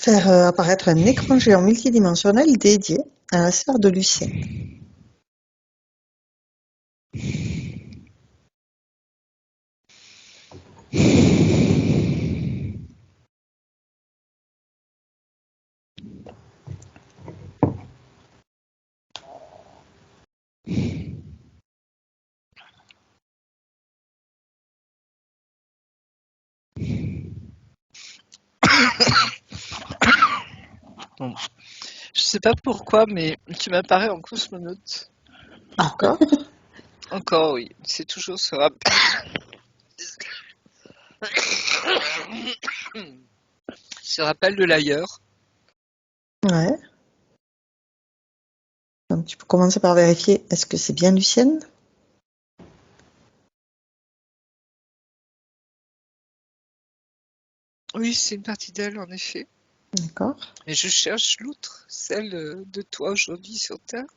faire apparaître un écran géant multidimensionnel dédié à la sphère de Lucienne. Bon. Je sais pas pourquoi, mais tu m'apparais en cosmonaute. D'accord. Encore, oui. C'est toujours ce rappel. Ce rappel de l'ailleurs. Ouais. Donc tu peux commencer par vérifier, est-ce que c'est bien Lucienne? Oui, c'est une partie d'elle, en effet. D'accord. Mais je cherche l'autre, celle de toi aujourd'hui sur Terre.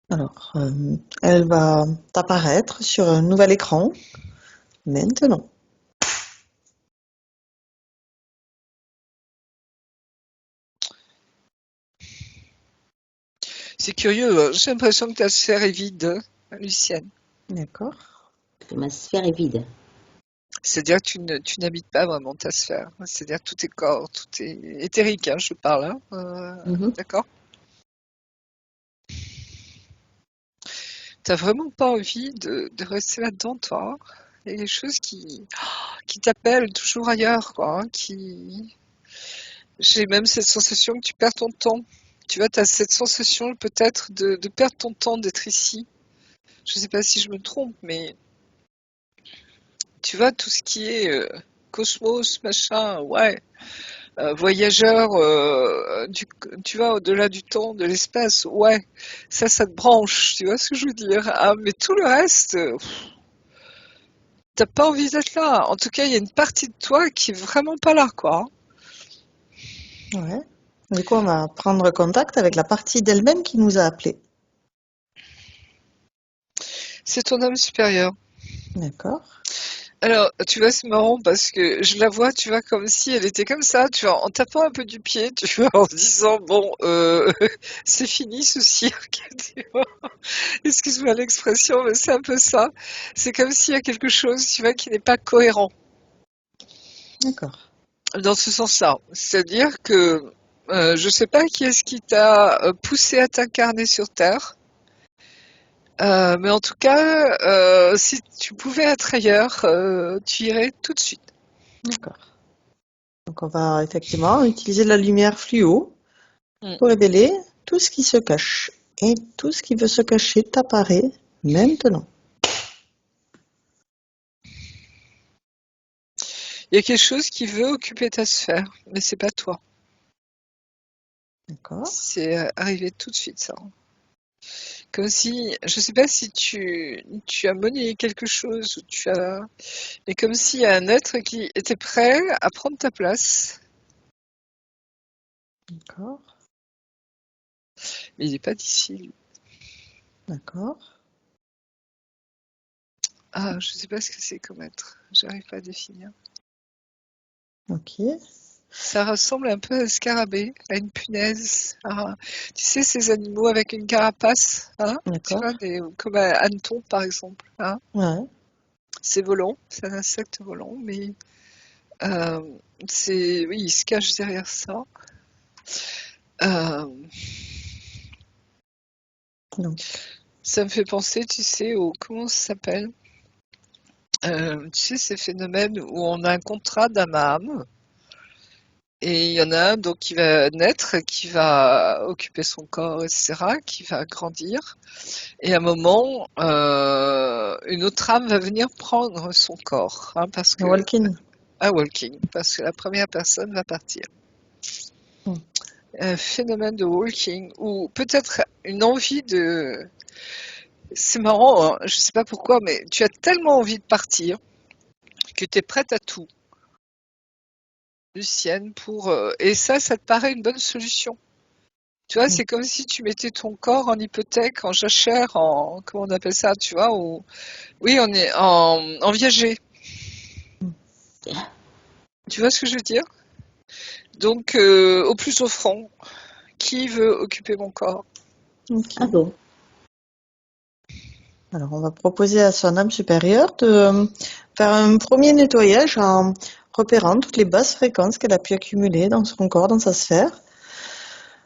Alors, elle va apparaître sur un nouvel écran maintenant. C'est curieux, j'ai l'impression que ta sphère est vide, Lucienne. D'accord. Ma sphère est vide. C'est-à-dire que tu n'habites pas vraiment ta sphère. C'est-à-dire que tout est corps, tout est éthérique, hein, je parle. Hein. D'accord. T'as vraiment pas envie de rester là-dedans, toi. Il y a des choses qui t'appellent toujours ailleurs, quoi. J'ai même cette sensation que tu perds ton temps. Tu vois, t'as cette sensation peut-être de perdre ton temps d'être ici. Je sais pas si je me trompe, mais tu vois, tout ce qui est cosmos, machin, ouais. Voyageur, tu vois, au-delà du temps, de l'espace, ouais, ça te branche, tu vois ce que je veux dire. Ah, mais tout le reste, t'as pas envie d'être là. En tout cas, il y a une partie de toi qui est vraiment pas là, quoi. Ouais. Du coup, on va prendre contact avec la partie d'elle-même qui nous a appelés. C'est ton âme supérieure. D'accord. Alors, tu vois, c'est marrant parce que je la vois, tu vois, comme si elle était comme ça, tu vois, en tapant un peu du pied, tu vois, en disant, bon, c'est fini ce cirque, tu vois. Excuse-moi l'expression, mais c'est un peu ça. C'est comme s'il y a quelque chose, tu vois, qui n'est pas cohérent D'accord. dans ce sens-là. C'est-à-dire que je sais pas qui est-ce qui t'a poussé à t'incarner sur Terre, mais en tout cas, si tu pouvais être ailleurs, tu irais tout de suite. D'accord. Donc on va effectivement utiliser la lumière fluo Mm. pour révéler tout ce qui se cache. Et tout ce qui veut se cacher t'apparaît maintenant. Il y a quelque chose qui veut occuper ta sphère, mais c'est pas toi. D'accord. C'est arrivé tout de suite, ça. Comme si, je sais pas si tu as monnayé quelque chose ou mais comme s'il y a un être qui était prêt à prendre ta place, D'accord. mais il n'est pas d'ici, lui. D'accord. Ah, je sais pas ce que c'est comme être. J'arrive pas à définir. Ok. Ça ressemble un peu à un scarabée, à une punaise. Tu sais, ces animaux avec une carapace, hein, tu D'accord. vois, comme un hanneton, par exemple. Hein. Ouais. C'est volant, c'est un insecte volant, mais euh, oui, il se cache derrière ça. Euh, Donc, Ça me fait penser, tu sais, comment ça s'appelle? Tu sais, ces phénomènes où on a un contrat d'âme à âme, et il y en a un donc qui va naître, qui va occuper son corps, etc., qui va grandir, et à un moment, une autre âme va venir prendre son corps, hein, Walking. walking, parce que la première personne va partir. Hmm. Un phénomène de walking, ou peut-être une envie de... C'est marrant, hein, je sais pas pourquoi, mais tu as tellement envie de partir que tu es prête à tout, Lucienne, et ça te paraît une bonne solution. Tu vois, Hmm. c'est comme si tu mettais ton corps en hypothèque, en jachère, comment on appelle ça, tu vois, oui, on est en viager. Tu vois ce que je veux dire? Donc, au plus offrant, qui veut occuper mon corps? Ok. Ah bon? Alors, on va proposer à son âme supérieure de faire un premier nettoyage en repérant toutes les basses fréquences qu'elle a pu accumuler dans son corps, dans sa sphère,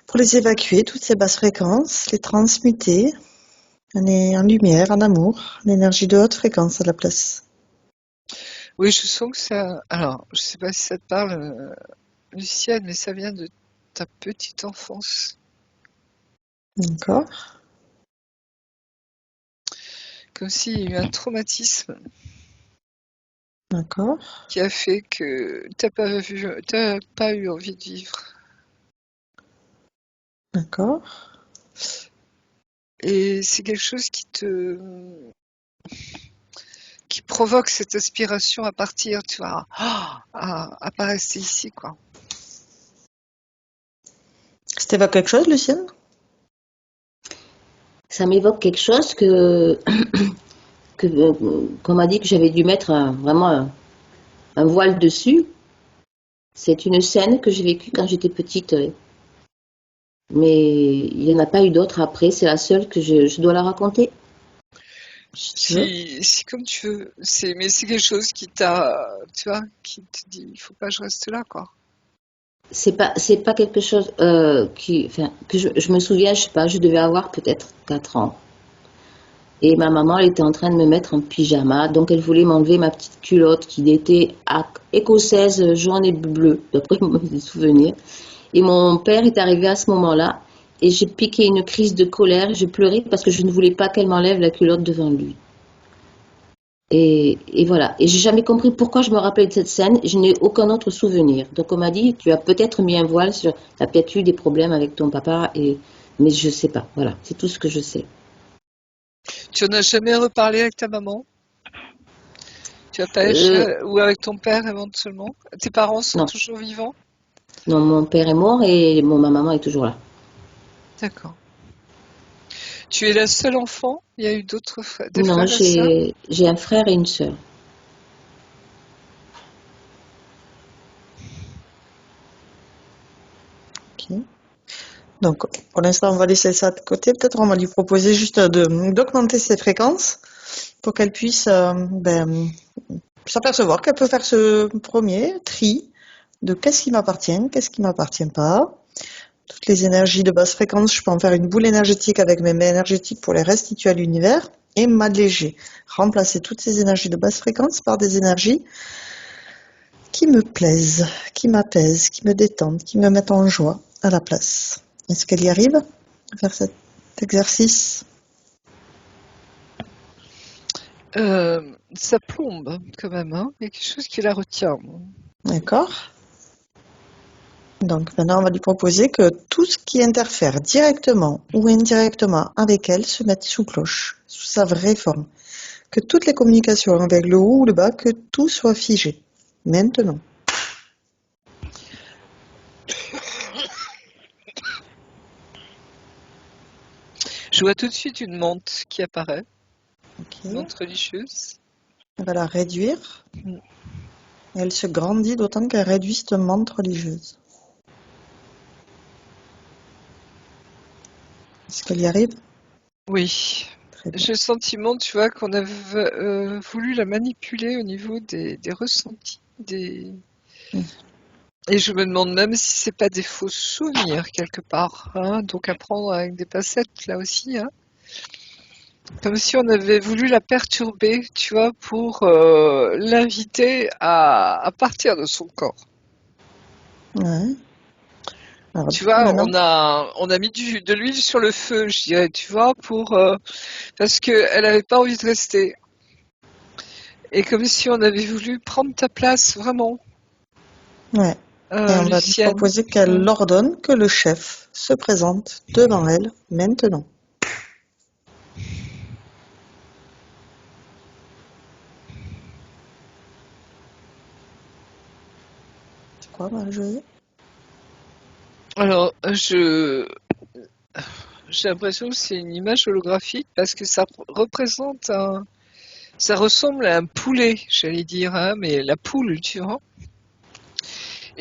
pour les évacuer, toutes ces basses fréquences, les transmuter en lumière, en amour, en énergie de haute fréquence à la place. Oui, je sens que ça. Alors, je sais pas si ça te parle, Lucienne, mais ça vient de ta petite enfance. D'accord? Comme s'il y a eu un traumatisme D'accord? qui a fait que t'as pas eu envie de vivre. D'accord? Et c'est quelque chose qui provoque cette aspiration à partir, tu vois, à pas rester ici, quoi. C'était pas quelque chose, Lucienne? Ça m'évoque quelque chose qu'on m'a dit que j'avais dû mettre vraiment un voile dessus. C'est une scène que j'ai vécue quand j'étais petite. Mais il n'y en a pas eu d'autres après. C'est la seule que je dois la raconter. Si tu veux. Si comme tu veux, mais c'est quelque chose tu vois, qui te dit, il faut pas que je reste là, quoi. C'est pas quelque chose enfin, que je me souviens, je sais pas, je devais avoir peut-être 4 ans. Et ma maman, elle était en train de me mettre en pyjama, donc elle voulait m'enlever ma petite culotte qui était écossaise, jaune et bleue, d'après mes souvenirs. Et mon père est arrivé à ce moment-là, et j'ai piqué une crise de colère, j'ai pleuré parce que je ne voulais pas qu'elle m'enlève la culotte devant lui. Et voilà. Et j'ai jamais compris pourquoi je me rappelais de cette scène. Je n'ai aucun autre souvenir. Donc on m'a dit, tu as peut-être mis un voile sur, tu as peut-être eu des problèmes avec ton papa, mais je sais pas. Voilà, c'est tout ce que je sais. Tu en as jamais reparlé avec ta maman? Tu as pas Euh, ou avec ton père éventuellement? Tes parents sont non, toujours vivants? non, mon père est mort et ma maman est toujours là. D'accord. Tu es la seule enfant? Il y a eu des Non, frères et sœurs? j'ai un frère et une sœur. Ok. Donc, pour l'instant, on va laisser ça de côté. Peut-être on va lui proposer juste d'augmenter ses fréquences pour qu'elle puisse s'apercevoir qu'elle peut faire ce premier tri de qu'est-ce qui m'appartient pas. Toutes les énergies de basse fréquence, je peux en faire une boule énergétique avec mes mains énergétiques pour les restituer à l'univers et m'alléger. Remplacer toutes ces énergies de basse fréquence par des énergies qui me plaisent, qui m'apaisent, qui me détendent, qui me mettent en joie à la place. Est-ce qu'elle y arrive à faire cet exercice? Ça plombe quand même, hein. Il y a quelque chose qui la retient. D'accord. Donc maintenant, on va lui proposer que tout ce qui interfère directement ou indirectement avec elle se mette sous cloche, sous sa vraie forme. Que toutes les communications avec le haut ou le bas, que tout soit figé. Maintenant. Je vois tout de suite une menthe qui apparaît, Ok. une menthe religieuse. On va la réduire. Mm. Et elle se grandit d'autant qu'elle réduit cette menthe religieuse. Est-ce qu'elle y arrive? Oui. Très bien. J'ai le sentiment, tu vois, qu'on a voulu la manipuler au niveau des ressentis, Mm. Et je me demande même si c'est pas des faux souvenirs quelque part, hein. Donc à prendre avec des pincettes là aussi, hein. Comme si on avait voulu la perturber, tu vois, pour l'inviter à partir de son corps. Ouais. Alors, Tu du coup, vois, maintenant, on a mis de l'huile sur le feu, je dirais, tu vois, parce qu'elle avait pas envie de rester. Et comme si on avait voulu prendre ta place, vraiment, ouais. Et on va lui Lucienne. proposer qu'elle Mm. ordonne que le chef se présente devant elle maintenant. C'est quoi, Marie-Josée? Alors, j'ai l'impression que c'est une image holographique parce que ça ressemble à un poulet, j'allais dire, hein, mais la poule, tu vois.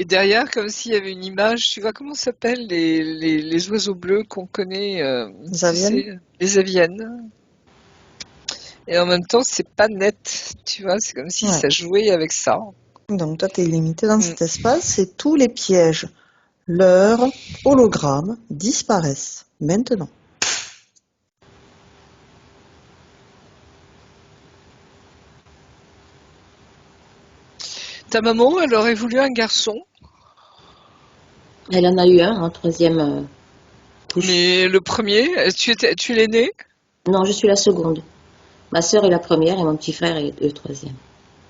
Et derrière, comme s'il y avait une image, tu vois comment s'appellent les oiseaux bleus qu'on connaît, tu Zavienne? sais, les aviennes. Et en même temps, c'est pas net, tu vois, c'est comme si Ouais. ça jouait avec ça. Donc toi, tu es limité dans Mm. cet espace et tous les pièges, leurs hologrammes disparaissent maintenant. Ta maman, elle aurait voulu un garçon, Elle en a eu un en troisième couche. mais le premier, tu l'es né, Non, je suis la seconde. Ma sœur est la première et mon petit frère est le troisième.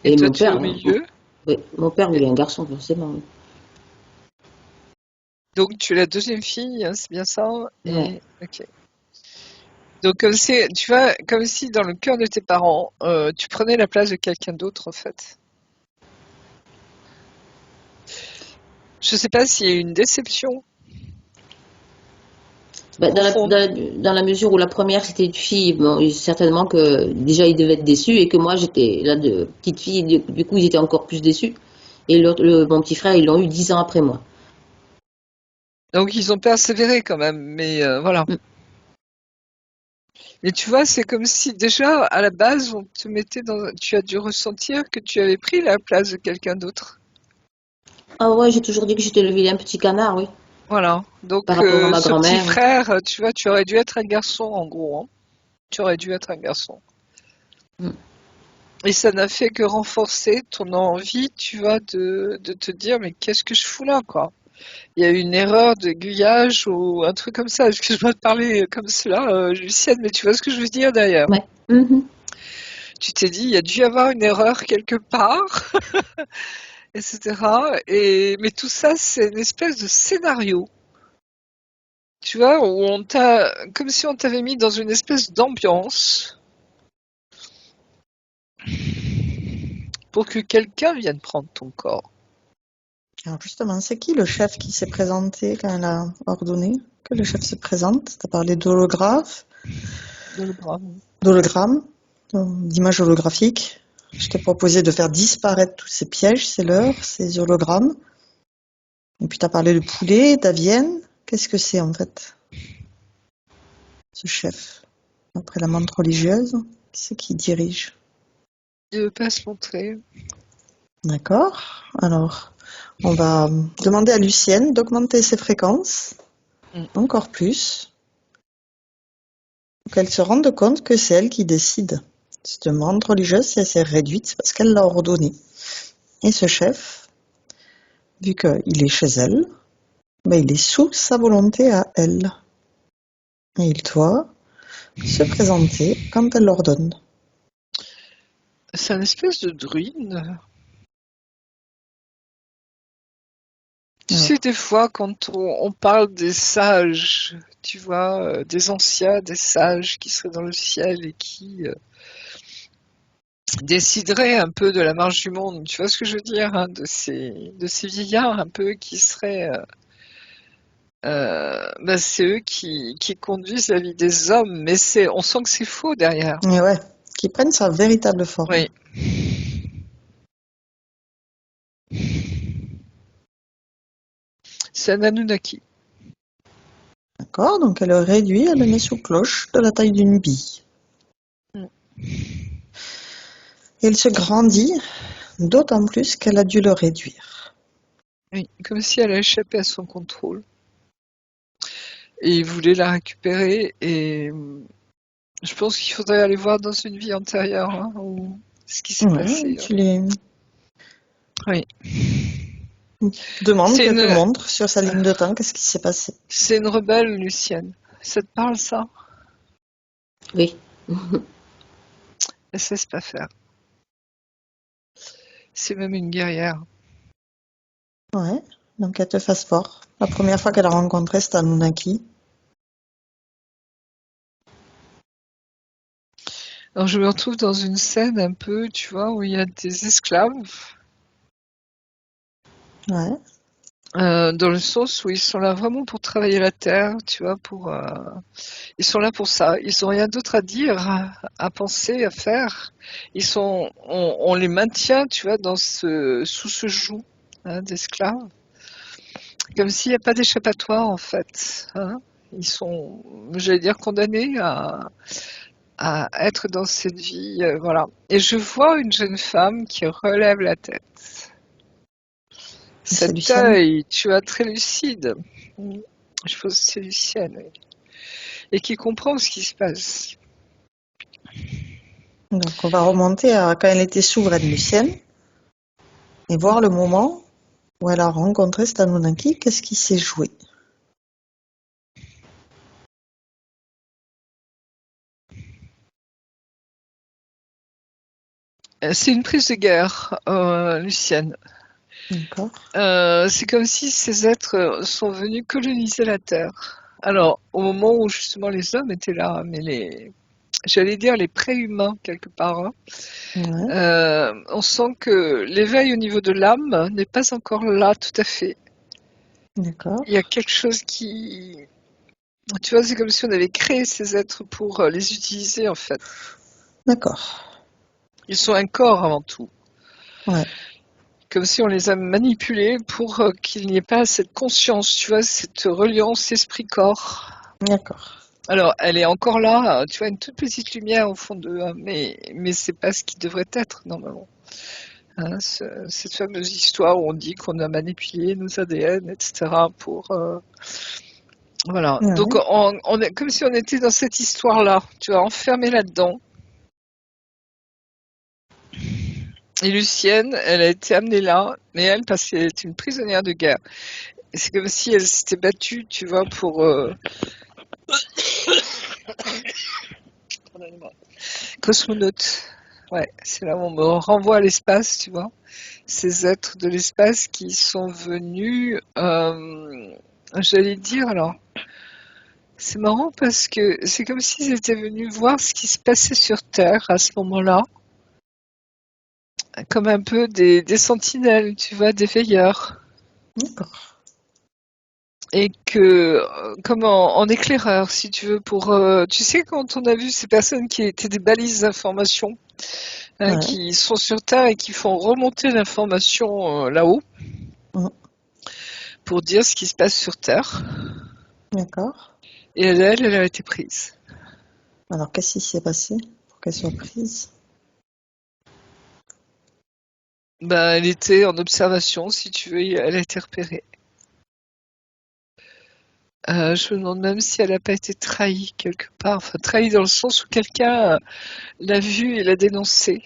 et Et toi, mon tu es au père, milieu. oui, mon père Et voulait un garçon, forcément. Oui. donc, tu es la deuxième fille, hein, c'est bien ça? Ouais. Et, ok. Donc, comme si, tu vois, comme si dans le cœur de tes parents, tu prenais la place de quelqu'un d'autre, en fait. Je sais pas s'il y a eu une déception Bah, profonde. dans la mesure où la première c'était une fille, bon, certainement que déjà ils devaient être déçus et que moi j'étais là de petite fille, du coup ils étaient encore plus déçus. Et mon petit frère, ils l'ont eu 10 ans après moi. Donc, ils ont persévéré quand même, mais voilà. Mm. Mais tu vois, c'est comme si déjà, à la base, on te mettait dans... Tu as dû ressentir que tu avais pris la place de quelqu'un d'autre. Ah ouais, j'ai toujours dit que j'étais le vilain petit canard, oui, Voilà. par Donc, rapport à ma ce petit grand-mère. frère, tu vois, tu aurais dû être un garçon, en gros, hein. Tu aurais dû être un garçon. Mm. Et ça n'a fait que renforcer ton envie, tu vois, de te dire, mais qu'est-ce que je fous là, quoi? Il y a eu une erreur d'aiguillage ou un truc comme ça. Excuse-moi de parler comme cela, Lucienne, mais tu vois ce que je veux dire d'ailleurs. Ouais. Mhm. Tu t'es dit, il y a dû y avoir une erreur quelque part, etc. Mais tout ça, c'est une espèce de scénario, tu vois, où on t'a, comme si on t'avait mis dans une espèce d'ambiance pour que quelqu'un vienne prendre ton corps. Alors justement, c'est qui le chef qui s'est présenté quand elle a ordonné que le chef se présente? Tu as parlé d'hologramme, d'image holographique. Je t'ai proposé de faire disparaître tous ces pièges, ces leurres, ces hologrammes. Et puis tu as parlé de poulet, d'avienne. Qu'est-ce que c'est en fait, ce chef? Après la menthe religieuse, qui c'est qui dirige? Il veut pas se montrer. D'accord. Alors, on va demander à Lucienne d'augmenter ses fréquences encore plus, pour qu'elle se rende compte que c'est elle qui décide. Cette menthe religieuse, si elle s'est réduite, c'est parce qu'elle l'a ordonné. Et ce chef, vu qu'il est chez elle, ben il est sous sa volonté à elle. Et il doit se présenter quand elle l'ordonne. C'est une espèce de druide. Tu Alors, sais, des fois, quand on parle des sages, tu vois, des anciens, des sages qui seraient dans le ciel et qui décideraient un peu de la marche du monde, tu vois ce que je veux dire, hein, de ces vieillards un peu qui seraient, ben, c'est eux qui conduisent la vie des hommes, mais on sent que c'est faux derrière. et ouais, qui prennent sa véritable forme. Oui. C'est un Anunnaki. D'accord? Donc elle le réduit, elle le met sous cloche de la taille d'une bille. Et il se grandit, d'autant plus qu'elle a dû le réduire. Oui, comme si elle a échappé à son contrôle. Et il voulait la récupérer et je pense qu'il faudrait aller voir dans une vie antérieure, hein, ce qui s'est Ouais, passé. tu lui Oui. demandes C'est qu'elle te une, montre sur sa ligne de temps qu'est-ce qui s'est passé. c'est une rebelle, Lucienne. Ça te parle, ça? Oui. Elle sait pas faire. C'est même une guerrière. Ouais, donc elle te fasse fort. La première fois qu'elle a rencontré cet Anunnaki. Alors je me retrouve dans une scène un peu, tu vois, où il y a des esclaves, Ouais. dans le sens où ils sont là vraiment pour travailler la terre, tu vois, ils sont là pour ça. Ils ont rien d'autre à dire, à penser, à faire. On les maintient, tu vois, sous ce joug, hein, d'esclaves. Comme s'il n'y a pas d'échappatoire en fait. Hein. Ils sont, j'allais dire, condamnés à être dans cette vie. Voilà. Et je vois une jeune femme qui relève la tête. C'est Cet Lucienne. œil, tu vois, très lucide. Je pense que c'est Lucienne, oui. Et qui comprend ce qui se passe. Donc, on va remonter à quand elle était souveraine Lucienne et voir le moment où elle a rencontré cet Anunnaki. Qu'est-ce qui s'est joué? C'est une prise de guerre, Lucienne. D'accord. C'est comme si ces êtres sont venus coloniser la Terre. Alors, au moment où justement les hommes étaient là, mais j'allais dire les préhumains quelque part, hein, Ouais. on sent que l'éveil au niveau de l'âme n'est pas encore là tout à fait. D'accord. Il y a quelque chose qui... Tu vois, c'est comme si on avait créé ces êtres pour les utiliser en fait. D'accord. Ils sont un corps avant tout. Ouais. Comme si on les a manipulés pour qu'il n'y ait pas cette conscience, tu vois, cette reliance esprit-corps. D'accord. Alors, elle est encore là, tu vois, une toute petite lumière au fond d'eux, hein, mais c'est pas ce qui devrait être normalement. Hein, cette fameuse histoire où on dit qu'on a manipulé nos ADN, etc. pour voilà. Ouais. Donc, on est comme si on était dans cette histoire-là, tu vois, enfermé là-dedans. Et Lucienne, elle a été amenée là, mais elle, parce qu'elle est une prisonnière de guerre. Et c'est comme si elle s'était battue, tu vois, pour cosmonaute. Ouais, c'est là où on me renvoie à l'espace, tu vois. Ces êtres de l'espace qui sont venus, j'allais dire, alors, c'est marrant parce que c'est comme s'ils étaient venus voir ce qui se passait sur Terre à ce moment-là, comme un peu des sentinelles, tu vois, des veilleurs. D'accord. Et que, comme en éclaireur, si tu veux, pour, tu sais, quand on a vu ces personnes qui étaient des balises d'information, hein, Ouais. qui sont sur Terre et qui font remonter l'information là-haut Mm. pour dire ce qui se passe sur Terre. D'accord. Et elle a été prise. Alors, qu'est-ce qui s'est passé pour qu'elle soit prise? Ben, elle était en observation, si tu veux, elle a été repérée. Je me demande même si elle n'a pas été trahie quelque part. Enfin, trahie dans le sens où quelqu'un l'a vue et l'a dénoncée.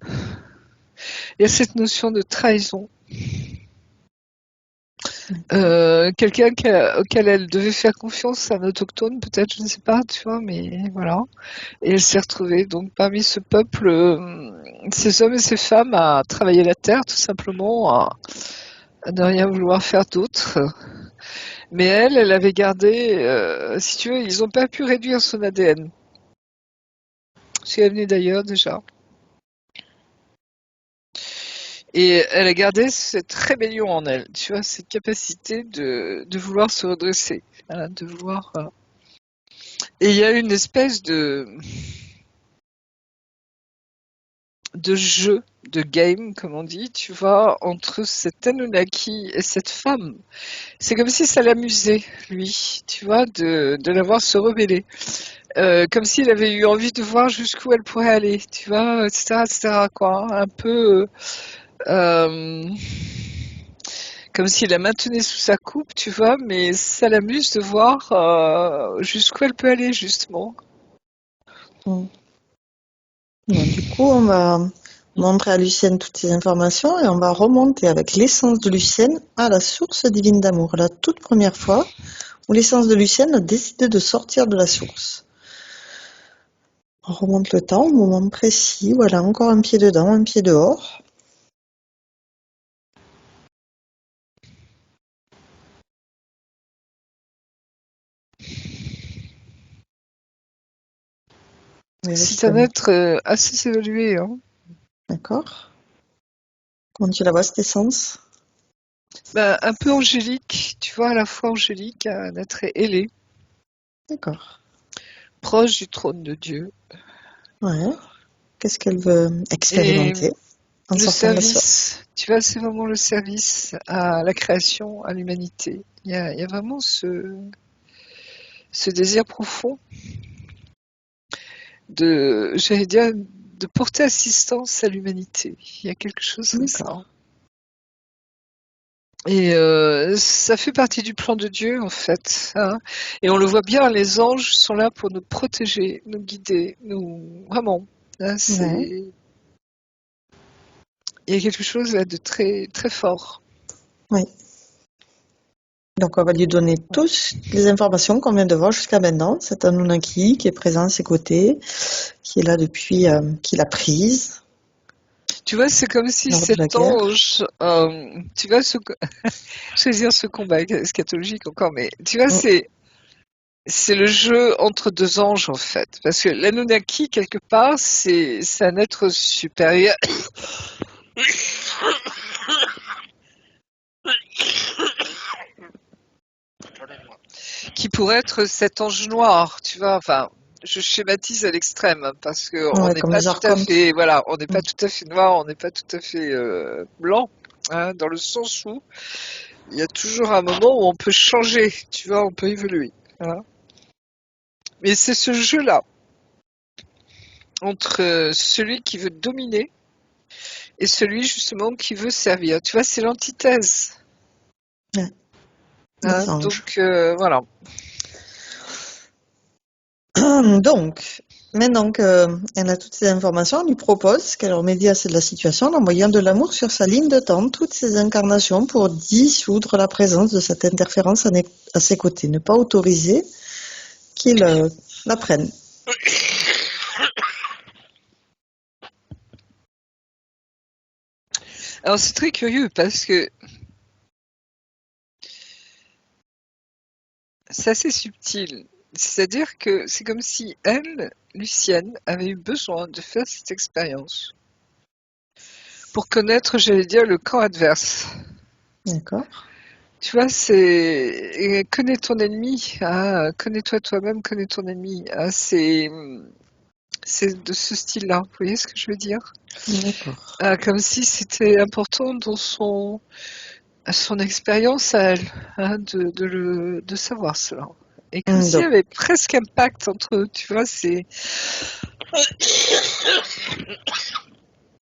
Il y a cette notion de trahison. Quelqu'un auquel elle devait faire confiance, un autochtone peut-être, je ne sais pas, tu vois, mais voilà. Et elle s'est retrouvée donc parmi ce peuple, ces hommes et ces femmes à travailler la terre tout simplement, à ne rien vouloir faire d'autre. Mais elle avait gardé, si tu veux, ils n'ont pas pu réduire son ADN. Si elle venait d'ailleurs déjà. Et elle a gardé cette rébellion en elle, tu vois, cette capacité de vouloir se redresser, voilà, de vouloir. Et il y a une espèce de jeu, de game, comme on dit, tu vois, entre cet Anunnaki et cette femme. C'est comme si ça l'amusait, lui, tu vois, de la voir se rebeller. Comme s'il avait eu envie de voir jusqu'où elle pourrait aller, tu vois, etc., quoi. Un peu comme s'il la maintenait sous sa coupe, tu vois, mais ça l'amuse de voir jusqu'où elle peut aller, justement. Mm. Bon, du coup, on va montrer à Lucienne toutes ces informations et on va remonter avec l'essence de Lucienne à la source divine d'amour, la toute première fois où l'essence de Lucienne a décidé de sortir de la source. On remonte le temps au moment précis où elle a encore un pied dedans, un pied dehors. C'est un être assez évolué, hein. D'accord. Comment tu la vois, cette essence? Ben, un peu angélique, tu vois, à la fois angélique, un être ailé, D'accord. proche du trône de Dieu. Ouais. Qu'est-ce qu'elle veut Et expérimenter en Le sortant de la sphère. service, tu vois, c'est vraiment le service à la création, à l'humanité. Il y a vraiment ce désir profond j'allais dire, de porter assistance à l'humanité. Il y a quelque chose comme ça. D'accord. Et ça fait partie du plan de Dieu, en fait. Hein. Et on le voit bien, les anges sont là pour nous protéger, nous guider, vraiment. Hein, Ouais. il y a quelque chose là de très, très fort. Oui. Donc, on va lui donner toutes les informations qu'on vient de voir jusqu'à maintenant. C'est un Anunnaki qui est présent à ses côtés, qui est là depuis qu'il a prise Tu vois, c'est comme si lors de la cet guerre. ange, tu vois, je vais dire ce combat eschatologique encore, mais tu vois, Mm. c'est le jeu entre deux anges, en fait. Parce que l'Anunnaki, quelque part, c'est un être supérieur qui pourrait être cet ange noir, tu vois. Enfin, je schématise à l'extrême hein, parce que on Ouais, n'est comme pas les tout à archontes. fait, voilà, on n'est Mm. pas tout à fait noir, on n'est pas tout à fait blanc, hein, dans le sens où il y a toujours un moment où on peut changer, tu vois, on peut évoluer. Hein. Mais c'est ce jeu-là entre celui qui veut dominer et celui justement qui veut servir. Tu vois, c'est l'antithèse. Ouais, Hein. des anges. Donc voilà. Donc, maintenant qu'elle a toutes ces informations, on lui propose qu'elle remédie à la situation en envoyant de l'amour sur sa ligne de temps, toutes ces incarnations pour dissoudre la présence de cette interférence à ses côtés, ne pas autoriser qu'il la prenne. Alors c'est très curieux parce que c'est assez subtil. C'est-à-dire que c'est comme si elle, Lucienne, avait eu besoin de faire cette expérience pour connaître, j'allais dire, le camp adverse. D'accord. Tu vois, c'est connais ton ennemi, hein, connais-toi toi-même, connais ton ennemi. Hein, c'est de ce style-là. Vous voyez ce que je veux dire? D'accord. Comme si c'était important dans son expérience à elle, hein, de savoir cela. Et comme s'il y Donc, avait presque un pacte entre eux, tu vois,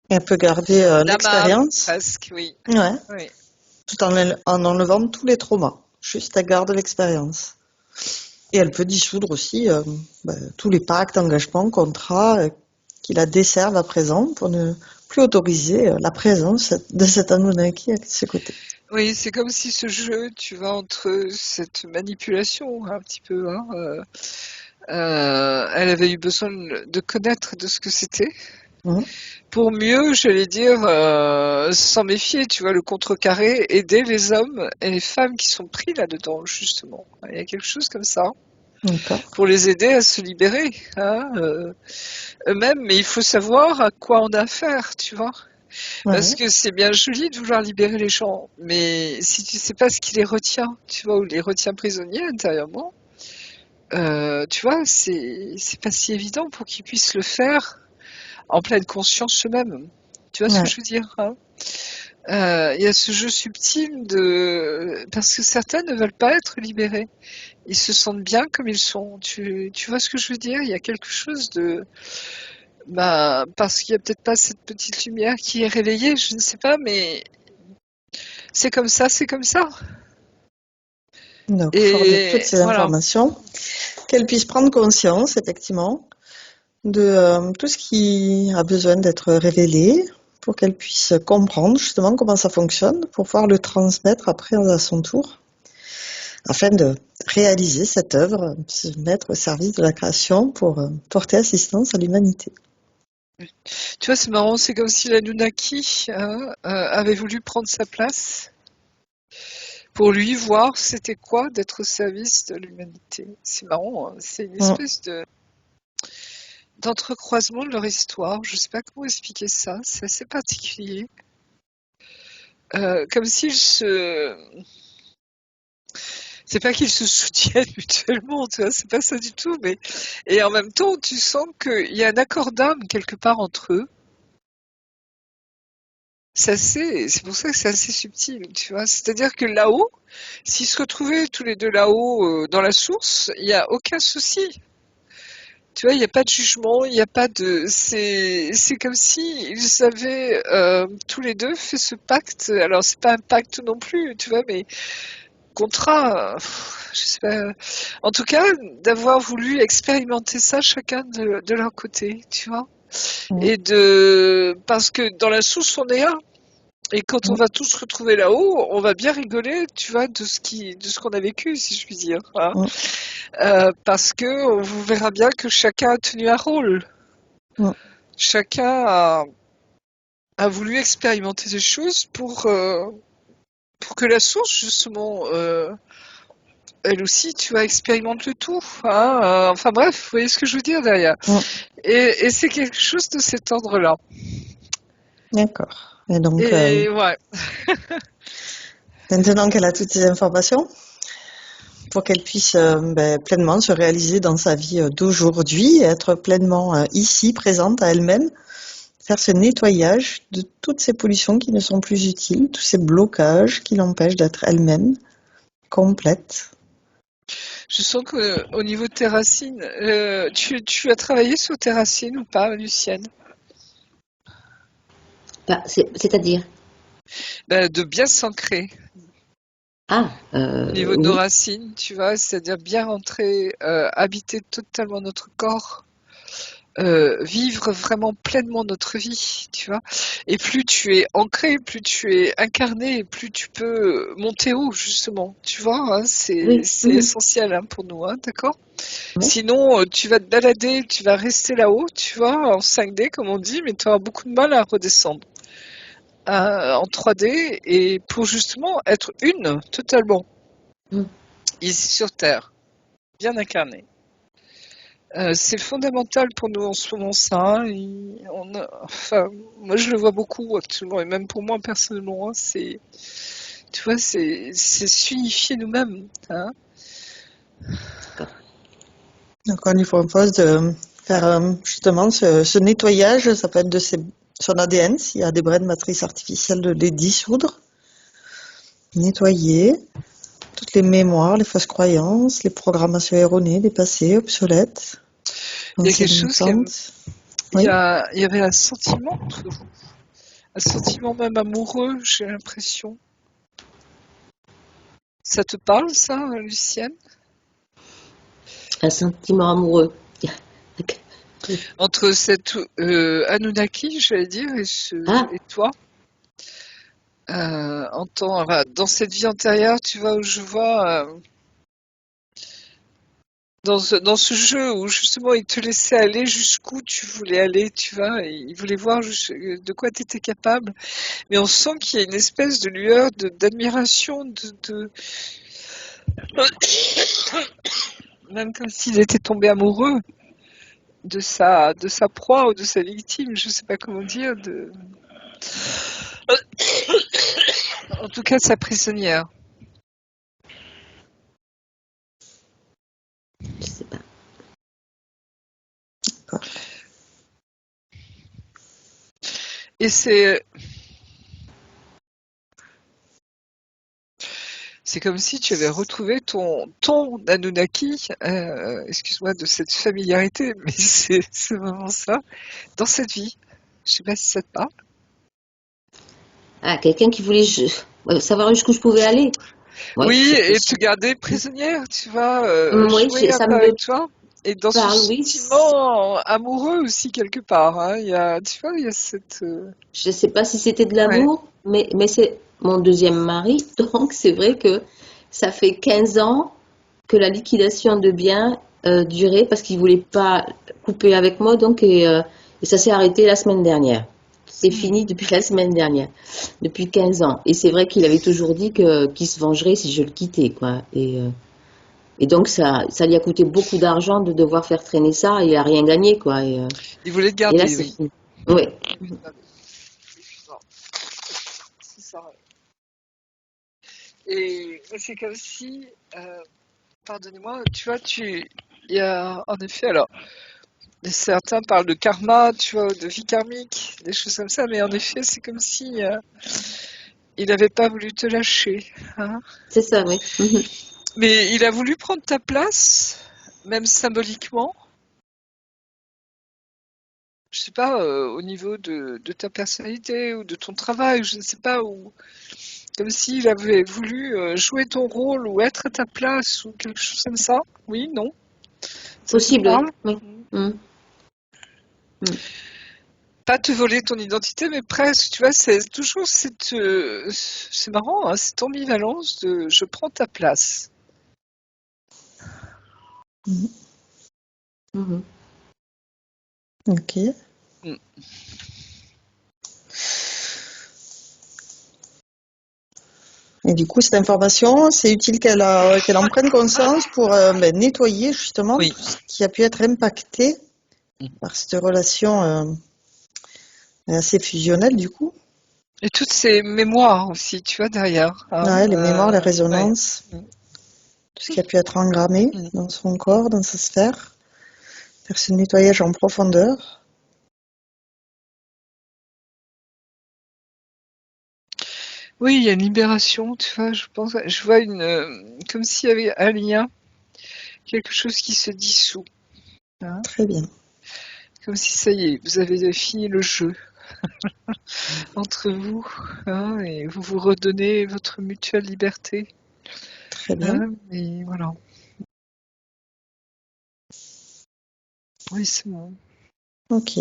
elle peut garder d'amarre, l'expérience, presque, oui. ouais, Oui. tout en enlevant tous les traumas. Juste, elle garde l'expérience. Et elle peut dissoudre aussi tous les pactes, engagements, contrats qui la desservent à présent pour ne plus autoriser la présence de cet Anunnaki à ses côtés. Oui, c'est comme si ce jeu, tu vois, entre cette manipulation, un petit peu, hein, elle avait eu besoin de connaître de ce que c'était, Mhm. pour mieux, j'allais dire, s'en méfier, tu vois, le contrecarrer, aider les hommes et les femmes qui sont pris là-dedans, justement. Il y a quelque chose comme ça, D'accord. pour les aider à se libérer, hein, eux-mêmes, mais il faut savoir à quoi on a affaire, tu vois. Parce Ouais. que c'est bien joli de vouloir libérer les gens, mais si tu sais pas ce qui les retient, tu vois, ou les retient prisonniers intérieurement, tu vois, c'est pas si évident pour qu'ils puissent le faire en pleine conscience eux-mêmes. Tu vois ce que Ouais. je veux dire, hein? Il y a ce jeu subtil parce que certains ne veulent pas être libérés. Ils se sentent bien comme ils sont. Tu vois ce que je veux dire? Il y a quelque chose parce qu'il y a peut-être pas cette petite lumière qui est réveillée, je ne sais pas, mais c'est comme ça, c'est comme ça. Donc, fournir toutes Et ces voilà. informations, qu'elle puisse prendre conscience, effectivement, de tout ce qui a besoin d'être révélé pour qu'elle puisse comprendre justement comment ça fonctionne, pour pouvoir le transmettre après à son tour, afin de réaliser cette œuvre, se mettre au service de la création pour porter assistance à l'humanité. Tu vois, c'est marrant, c'est comme si l'Anunnaki hein, avait voulu prendre sa place pour lui voir c'était quoi d'être au service de l'humanité. C'est marrant, hein, c'est une Mm. espèce d'entrecroisement de leur histoire. Je sais pas comment expliquer ça, c'est assez particulier. Comme s'ils se... C'est pas qu'ils se soutiennent mutuellement, tu vois, c'est pas ça du tout, mais... Et en même temps, tu sens qu'il y a un accord d'âme quelque part entre eux. c'est pour ça que c'est assez subtil, tu vois. C'est-à-dire que là-haut, s'ils se retrouvaient tous les deux là-haut dans la source, il n'y a aucun souci. Tu vois, il n'y a pas de jugement, il n'y a pas de. C'est comme si ils avaient tous les deux fait ce pacte. Alors, c'est pas un pacte non plus, tu vois, mais contrat, je sais pas. En tout cas, d'avoir voulu expérimenter ça chacun de leur côté, tu vois. Mm. Et de. Parce que dans la source, on est un. Et quand on Mm. va tous se retrouver là-haut, on va bien rigoler, tu vois, de ce qu'on a vécu, si je puis dire, hein. Mm. Parce que on vous verra bien que chacun a tenu un rôle. Mm. Chacun a voulu expérimenter des choses pour que la source, justement, elle aussi, tu vois, expérimente le tout, hein. Enfin bref, vous voyez ce que je veux dire derrière. Mm. Et c'est quelque chose de cet ordre-là. D'accord. Et donc, Et ouais. maintenant qu'elle a toutes ces informations, pour qu'elle puisse pleinement se réaliser dans sa vie d'aujourd'hui, être pleinement ici, présente à elle-même, faire ce nettoyage de toutes ces pollutions qui ne sont plus utiles, tous ces blocages qui l'empêchent d'être elle-même complète. Je sens qu'au niveau de tes racines, tu as travaillé sur tes racines ou pas, Lucienne? C'est-à-dire? De bien s'ancrer au niveau de nos Oui, racines, tu vois, c'est-à-dire bien rentrer, habiter totalement notre corps, vivre vraiment pleinement notre vie, tu vois. Et plus tu es ancré, plus tu es incarné, plus tu peux monter haut, justement, tu vois, hein, oui, c'est essentiel, hein, pour nous, hein, d'accord? oui. Sinon, tu vas te balader, tu vas rester là-haut, tu vois, en 5D, comme on dit, mais tu auras beaucoup de mal à redescendre en 3D et pour justement être une, totalement, Mm. ici sur Terre, bien incarnée. C'est fondamental pour nous en ce moment, ça, hein, enfin, moi je le vois beaucoup actuellement, et même pour moi personnellement, hein, tu vois, c'est s'unifier nous-mêmes, hein. D'accord. Donc, on lui propose de faire justement ce nettoyage, ça peut être de son ADN, s'il y a des brins de matrice artificielle, de les dissoudre, nettoyer toutes les mémoires, les fausses croyances, les programmations erronées, les passés, obsolètes, Il y a pensées quelque chose qui, limitantes. Oui. il y avait un sentiment entre vous, un sentiment même amoureux, j'ai l'impression. Ça te parle, ça, Lucienne? Un sentiment amoureux. Entre cette Anunnaki, j'allais dire, Ah, et toi, enfin, dans cette vie antérieure, tu vois, où je vois, dans ce jeu où justement il te laissait aller jusqu'où tu voulais aller, tu vois, et il voulait voir de quoi tu étais capable, mais on sent qu'il y a une espèce de lueur d'admiration, même comme s'il était tombé amoureux de sa proie ou de sa victime, je sais pas comment dire, en tout cas de sa prisonnière. je sais pas. Et c'est comme si tu avais retrouvé ton Anunnaki, excuse-moi de cette familiarité, mais c'est vraiment ça, dans cette vie. Je sais pas si ça te parle. Ah, quelqu'un qui voulait savoir jusqu'où je pouvais aller. Oui, Oui, c'est et te possible. garder prisonnière, tu vois, Oui, jouer un ça peu me avec toi. Et dans ce parle, oui. sentiment amoureux aussi quelque part, hein, tu vois, il y a cette, Je sais pas si c'était de ouais. l'amour, mais c'est mon deuxième mari, donc c'est vrai que ça fait 15 ans que la liquidation de biens durait parce qu'il voulait pas couper avec moi, donc et ça s'est arrêté la semaine dernière. C'est Hmm. fini depuis la semaine dernière, depuis 15 ans. Et c'est vrai qu'il avait toujours dit qu'il se vengerait si je le quittais, quoi. Et donc ça lui a coûté beaucoup d'argent de devoir faire traîner ça. Et il a rien gagné, quoi. Il voulait te Et là garder, c'est oui. fini. Oui. C'est ça. Et c'est comme si, pardonnez-moi, tu vois, il y a en effet, alors, Et certains parlent de karma, tu vois, de vie karmique, des choses comme ça, mais en effet, c'est comme si il n'avait pas voulu te lâcher, hein. C'est ça, oui. Mais il a voulu prendre ta place, même symboliquement. Je sais pas, au niveau de ta personnalité ou de ton travail, je ne sais pas, ou comme s'il avait voulu jouer ton rôle ou être à ta place ou quelque chose comme ça. Oui, non? Ça te Possible, parle? oui. Mm. Mm. Pas te voler ton identité, mais presque, tu vois, c'est toujours c'est marrant, hein, cette ambivalence de je prends ta place. Mhm. Ok. Mm. Et du coup, cette information, c'est utile qu'elle en prenne conscience pour nettoyer justement Oui. tout ce qui a pu être impacté par cette relation assez fusionnelle du coup. Et toutes ces mémoires aussi, tu vois, derrière, hein, Ouais, les mémoires, les ouais. résonances, Mm. tout ce qui a pu être engrammé Mm. dans son corps, dans sa sphère. Faire ce nettoyage en profondeur. Oui, il y a une libération, tu vois, je vois comme s'il y avait un lien, quelque chose qui se dissout, hein, Très bien. comme si ça y est, vous avez fini le jeu entre vous, hein, et vous vous redonnez votre mutuelle liberté, Très bien. hein, et voilà. Oui, c'est bon. Ok.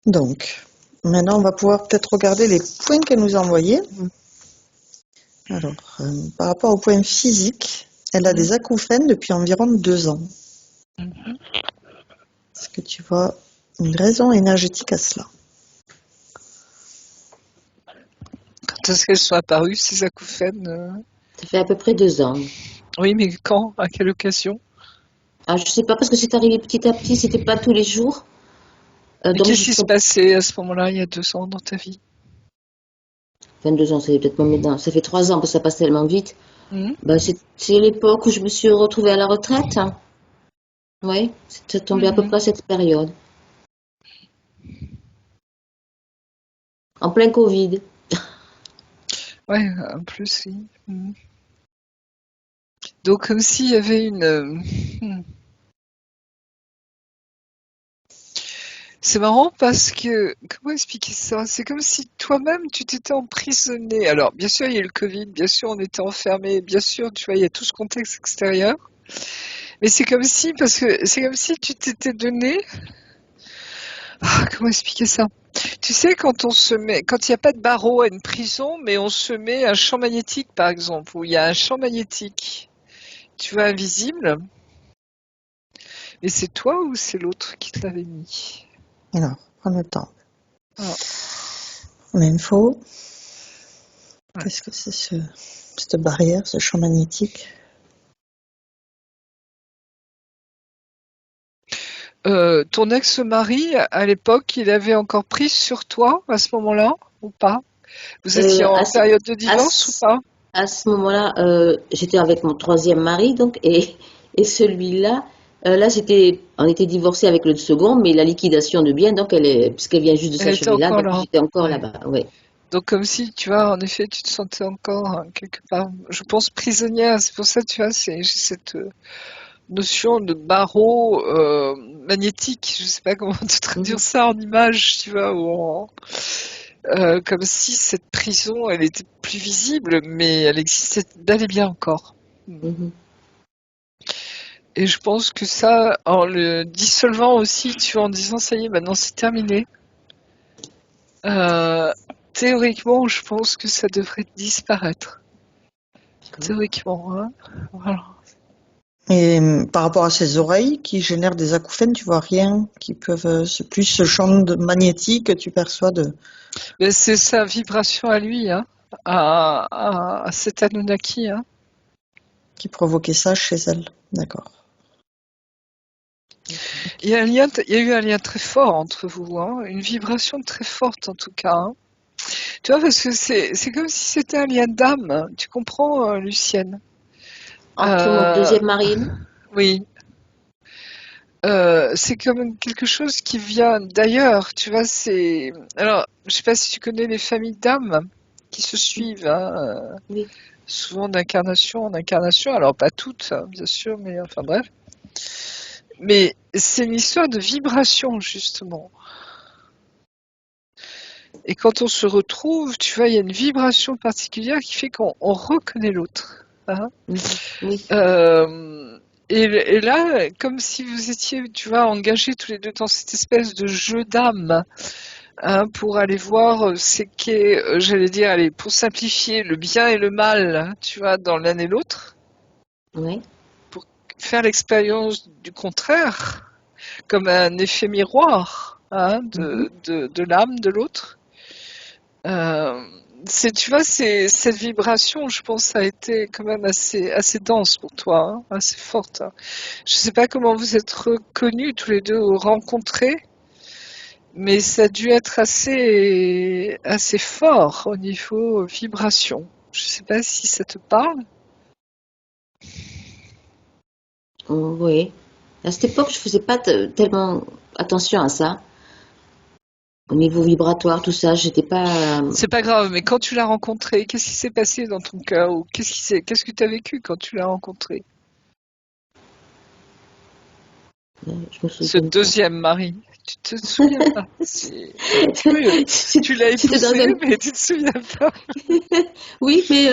Donc, maintenant, on va pouvoir peut-être regarder les points qu'elle nous a envoyés. Alors, par rapport au point physique, elle a des acouphènes depuis environ 2 ans. Mhm. Est-ce que tu vois une raison énergétique à cela? Quand est-ce qu'elles sont apparues, ces acouphènes? Ça fait à peu près 2 ans. Oui, mais quand? À quelle occasion? Ah, je sais pas parce que c'est arrivé petit à petit, c'était pas tous les jours. Mais Donc qu'est-ce je qui se sais. passait à ce moment-là, il y a 2 ans dans ta vie? 22 ans, ça fait peut-être pas maintenant. Ça fait 3 ans parce que ça passe tellement vite. Mhm. Bah, c'est l'époque où je me suis retrouvée à la retraite. Oui, c'est tombé à peu Mhm. près à cette période. En plein Covid. Ouais, en plus, oui. Mhm. Donc, comme s'il y avait C'est marrant parce que, comment expliquer ça? C'est comme si toi-même, tu t'étais emprisonné. Alors, bien sûr, il y a eu le Covid, bien sûr, on était enfermés, bien sûr, tu vois, il y a tout ce contexte extérieur. Mais c'est comme si, parce que c'est comme si tu t'étais donné. Comment expliquer ça? Tu sais, quand il n'y a pas de barreau à une prison, mais on se met un champ magnétique, par exemple, où il y a un champ magnétique, tu vois, invisible, et c'est toi ou c'est l'autre qui te l'avait mis? Alors, prends le temps. Ah, L'info, ouais. qu'est-ce que c'est cette barrière, ce champ magnétique? Ton ex-mari, à l'époque, il avait encore prise sur toi à ce moment-là, ou pas? Vous étiez À en ce, période de à divorce ou ce- pas? à ce moment-là, j'étais avec mon troisième mari, donc, et celui-là, là, on était divorcés avec le second, mais la liquidation de biens, donc puisqu'elle vient juste de Elle était s'achever là, encore donc là. j'étais encore Ouais. là-bas, ouais. Donc comme si, tu vois, en effet, tu te sentais encore quelque part, je pense, prisonnière. C'est pour ça, tu vois, j'ai cette notion de barreau magnétique. Je sais pas comment te traduire Mhm, ça en image, tu vois, comme si cette prison, elle était plus visible, mais elle existait bel et bien encore. mhm. Et je pense que ça, en le dissolvant aussi, tu vois, en disant ça y est, maintenant c'est terminé. euh, Théoriquement, je pense que ça devrait disparaître. D'accord. Théoriquement, hein. Voilà. Et par rapport à ces oreilles qui génèrent des acouphènes, tu vois rien qui peuvent, c'est plus ce champ magnétique que tu perçois Mais c'est sa vibration à lui, hein, à cet Anunnaki, hein. qui provoquait ça chez elle. D'accord. Il y a il y a eu un lien très fort entre vous, hein, une vibration très forte en tout cas, hein. Tu vois, parce que c'est comme si c'était un lien d'âme. Hein. Tu comprends, Lucienne? Entre mon Euh, deuxième mari et nous? oui. c'est comme quelque chose qui vient d'ailleurs, tu vois, c'est... Alors, je sais pas si tu connais les familles d'âmes qui se suivent, hein, Oui. souvent d'incarnation en incarnation, alors pas toutes, hein, bien sûr, mais enfin bref. Mais c'est une histoire de vibration, justement. Et quand on se retrouve, tu vois, il y a une vibration particulière qui fait qu'on reconnaît l'autre. Hein. Oui. Et là, comme si vous étiez, tu vois, engagés tous les deux dans cette espèce de jeu d'âme, hein, pour aller voir ce qu'est, j'allais dire, allez, pour simplifier, le bien et le mal, hein, tu vois, dans l'un et l'autre, Oui. pour faire l'expérience du contraire, comme un effet miroir, hein, de l'âme de l'autre. Tu vois, cette vibration, je pense, ça a été quand même assez dense pour toi, hein, assez forte. Hein. Je sais pas comment vous êtes reconnus tous les deux ou rencontrés, mais ça a dû être assez fort au niveau vibration. Je sais pas si ça te parle. Oui. À cette époque, je faisais pas tellement attention à ça. Au niveau vibratoire, tout ça, j'étais pas. C'est pas grave, mais quand tu l'as rencontré, qu'est-ce qui s'est passé dans ton cœur ou qu'est-ce que tu as vécu quand tu l'as rencontré? Je me Ce souviens pas. deuxième mari, tu te souviens pas? C'est curieux. Tu l'as J'étais dans épousé, un. mais tu te souviens pas. Oui, mais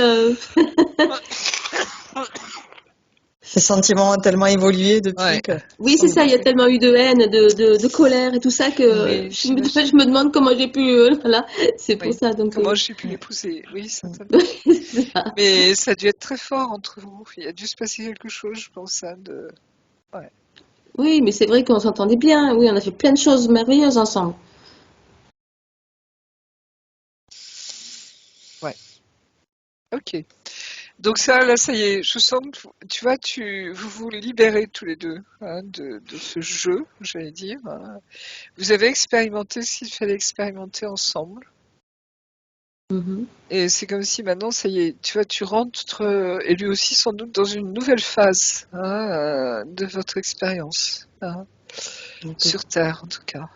Les sentiments ont tellement évolué Ouais. depuis que... oui, c'est En ça. Il y a effet. tellement eu de haine, de colère et tout ça que Oui, je me j'imagine. demande comment j'ai pu. Voilà, c'est pour Oui. ça. Donc, Comment j'ai pu l'épouser? Oui, certainement. c'est ça. Mais ça a dû être très fort entre vous. Il a dû se passer quelque chose, je pense, hein, de... Ouais. Oui, mais c'est vrai qu'on s'entendait bien. Oui, on a fait plein de choses merveilleuses ensemble. Ouais. Ok. Donc ça, là, ça y est, je sens que, tu vois, vous vous libérez tous les deux, hein, de ce jeu, j'allais dire. Hein. Vous avez expérimenté ce qu'il fallait expérimenter ensemble. Mhm. Et c'est comme si maintenant, ça y est, tu vois, tu rentres, et lui aussi sans doute, dans une nouvelle phase, hein, de votre expérience, hein, D'accord. sur Terre en tout cas.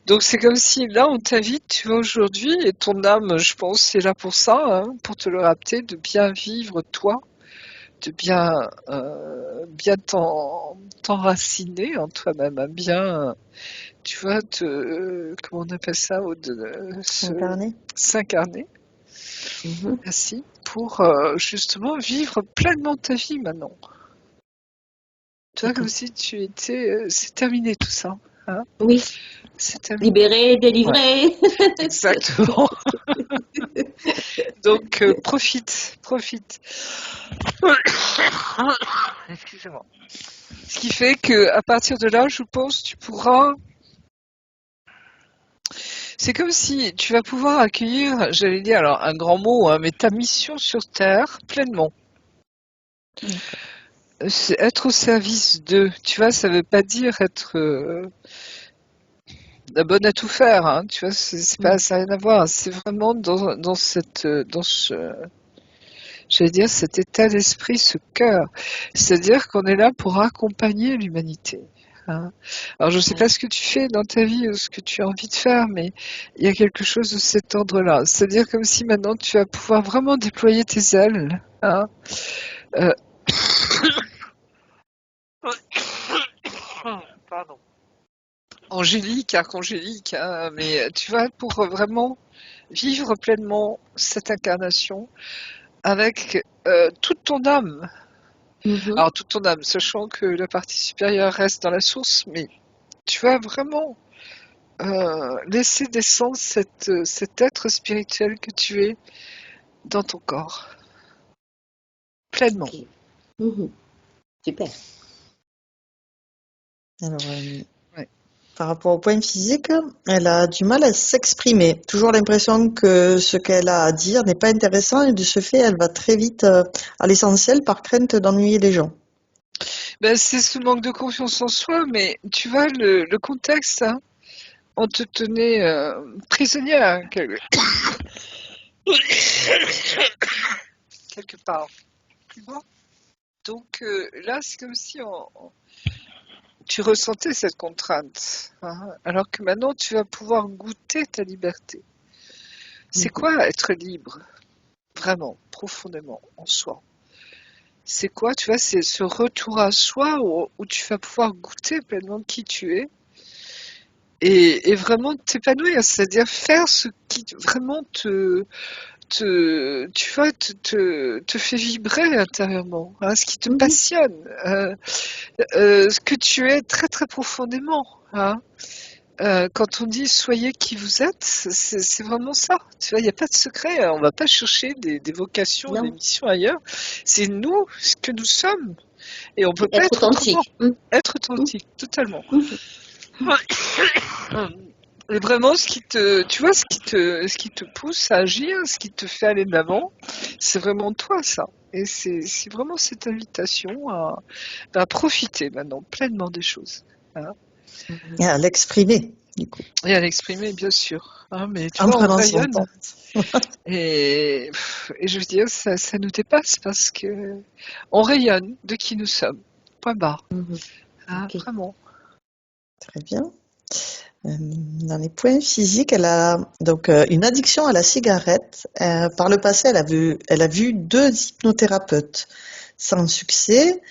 Donc c'est comme si là, on t'invite, tu vois, aujourd'hui, et ton âme, je pense, c'est là pour ça, hein, pour te le rappeler, de bien vivre toi, de bien t'enraciner en toi-même, hein, bien, tu vois, comment on appelle ça, incarnés. s'incarner. Mhm. Merci. Pour justement vivre pleinement ta vie maintenant. Tu vois, comme D'accord. si tu étais. C'est terminé tout ça. Hein, Oui, c'est terminé. libéré, Ouais, délivré. exactement. Donc profite, profite. Excusez-moi. Ce qui fait que à partir de là, je pense, tu pourras. C'est comme si tu vas pouvoir accueillir, j'allais dire, alors un grand mot, hein, mais ta mission sur Terre pleinement. D'accord. C'est être au service d'eux. Tu vois, ça veut pas dire être la bonne à tout faire. Hein, tu vois, c'est pas, ça n'a rien à voir. C'est vraiment j'allais dire, cet état d'esprit, ce cœur. C'est-à-dire qu'on est là pour accompagner l'humanité. Hein. Alors, je ne sais pas ce que tu fais dans ta vie ou ce que tu as envie de faire, mais il y a quelque chose de cet ordre-là. C'est-à-dire comme si maintenant tu vas pouvoir vraiment déployer tes ailes. Hein. Euh, Pardon. Angélique, archangélique, hein, mais tu vois, pour vraiment vivre pleinement cette incarnation avec toute ton âme. Mhm. Alors, toute ton âme, sachant que la partie supérieure reste dans la source, mais tu vas vraiment laisser descendre cet être spirituel que tu es dans ton corps, pleinement. Ok. Mhm. Super. Alors, Ouais. par rapport au point physique, elle a du mal à s'exprimer. Toujours l'impression que ce qu'elle a à dire n'est pas intéressant et de ce fait, elle va très vite à l'essentiel par crainte d'ennuyer les gens. Ben, c'est ce manque de confiance en soi, mais tu vois, le contexte, hein, on te tenait prisonnière quelque part. Tu vois. Donc là, c'est comme si tu ressentais cette contrainte, hein, alors que maintenant tu vas pouvoir goûter ta liberté. C'est quoi être libre, vraiment, profondément, en soi? C'est quoi, tu vois, c'est ce retour à soi où tu vas pouvoir goûter pleinement qui tu es et vraiment t'épanouir, c'est-à-dire faire ce qui vraiment tu vois, te fait vibrer intérieurement, hein, ce qui te passionne, ce que tu es très très profondément, hein. Quand on dit soyez qui vous êtes, c'est vraiment ça. Tu vois, il n'y a pas de secret, hein. On ne va pas chercher des vocations, des Non, missions ailleurs. C'est nous, ce que nous sommes. Et on ne peut pas être être autrement. authentique. Être authentique, totalement. Mhm. Et vraiment, tu vois, ce qui te pousse à agir, ce qui te fait aller de l'avant, c'est vraiment toi, ça. Et c'est vraiment cette invitation à profiter maintenant pleinement des choses, hein. Et à l'exprimer, du coup, Et à l'exprimer, bien sûr, hein, mais tu en vois, on prenant son rayonne. temps. Et je veux dire, ça nous dépasse parce que on rayonne de qui nous sommes. Point barre. Mhm. Hein, Ok. vraiment. Très bien. Dans les points physiques, elle a donc une addiction à la cigarette. Par le passé, elle a vu 2 hypnothérapeutes sans succès.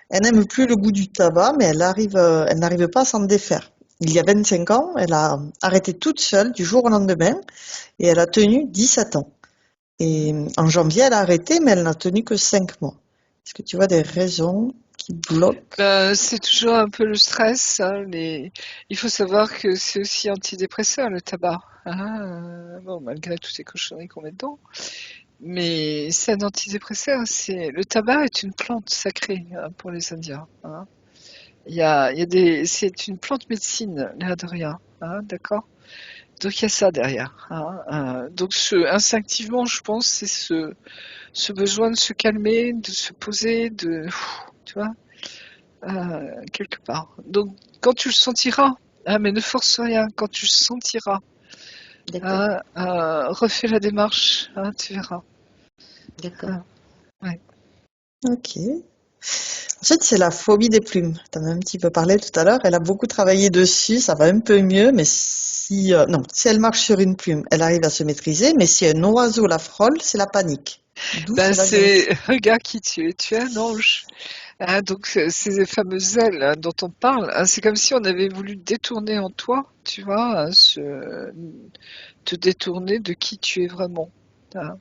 Elle n'aime plus le goût du tabac, mais elle n'arrive pas à s'en défaire. Il y a 25 ans, elle a arrêté toute seule du jour au lendemain et elle a tenu 17 ans. Et en janvier, elle a arrêté, mais elle n'a tenu que 5 mois. Est-ce que tu vois des raisons qui bloquent? C'est toujours un peu le stress, hein, il faut savoir que c'est aussi antidépresseur, le tabac. Hein, bon, malgré toutes ces cochonneries qu'on met dedans. Mais c'est un antidépresseur. Le tabac est une plante sacrée, hein, pour les Indiens. Hein. C'est une plante médecine, l'air de rien. Hein, d'accord? Donc il y a ça derrière. Hein. Donc instinctivement, je pense, c'est ce besoin de se calmer, de se poser, tu vois, quelque part. Donc quand tu le sentiras, hein, mais ne force rien, quand tu le sentiras, D'accord. refais la démarche, hein, tu verras. D'accord. Hein, ouais. Ok. Ensuite, c'est la phobie des plumes. Tu en as un petit peu parlé tout à l'heure. Elle a beaucoup travaillé dessus, ça va un peu mieux, mais non, si elle marche sur une plume, elle arrive à se maîtriser, mais si un oiseau la frôle, c'est la panique. D'où cela vient. Regarde qui tu es. Tu es un ange. Hein, donc ces fameuses ailes, hein, dont on parle, hein, c'est comme si on avait voulu détourner en toi, tu vois, hein, te détourner de qui tu es vraiment. Hein.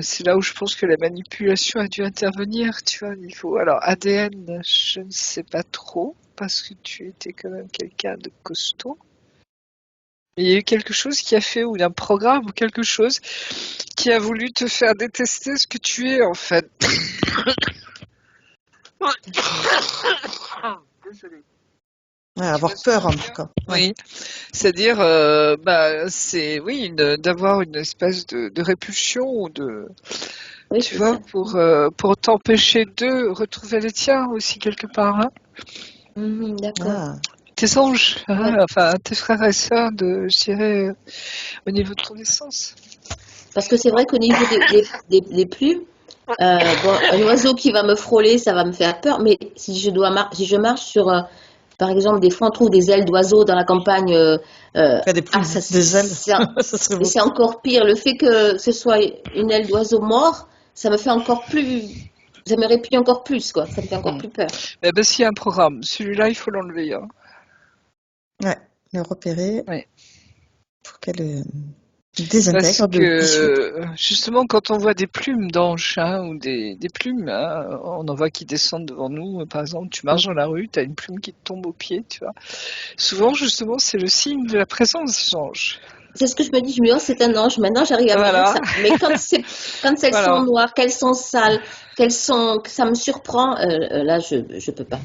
C'est là où je pense que la manipulation a dû intervenir, tu vois, alors ADN, je ne sais pas trop, parce que tu étais quand même quelqu'un de costaud. Mais il y a eu quelque chose qui a fait, ou un programme, ou quelque chose, qui a voulu te faire détester ce que tu es, en fait. Désolée. Ouais, Tu avoir vois ce que peur, je en veux tout dire? cas. Ouais. Oui, c'est-à-dire, c'est, oui, d'avoir une espèce de répulsion ou Oui, tu c'est vois, ça. pour t'empêcher de retrouver les tiens aussi quelque part, hein. Mhm, d'accord. Ah, Tes anges, hein, Ouais. enfin tes frères et sœurs je dirais, au niveau de ton essence. Parce que c'est vrai qu'au niveau des plumes, bon, un oiseau qui va me frôler, ça va me faire peur. Mais si je marche sur, par exemple, des fois on trouve des ailes d'oiseaux dans la campagne. il y a des plumes, Ça, des ailes, c'est ça serait et beau. c'est encore pire. Le fait que ce soit une aile d'oiseau mort, ça me fait encore plus, ça me répugne encore plus, quoi. Ça me fait encore Mm. plus peur. Eh ben, s'il y a un programme, celui-là, il faut l'enlever, hein. Ouais, le repérer Ouais. pour qu'elle Parce désintègre de suite. que justement, quand on voit des plumes d'anges, hein, ou des plumes, hein, on en voit qui descendent devant nous. Par exemple, tu marches dans la rue, tu as une plume qui te tombe au pied, tu vois. Souvent, justement, c'est le signe de la présence des anges. C'est ce que je me dis. Je me dis, oh, c'est un ange. Maintenant, j'arrive à me dire Voilà, ça. Mais quand elles sont voilà. noires, qu'elles sont sales, que ça me surprend, là, je peux pas.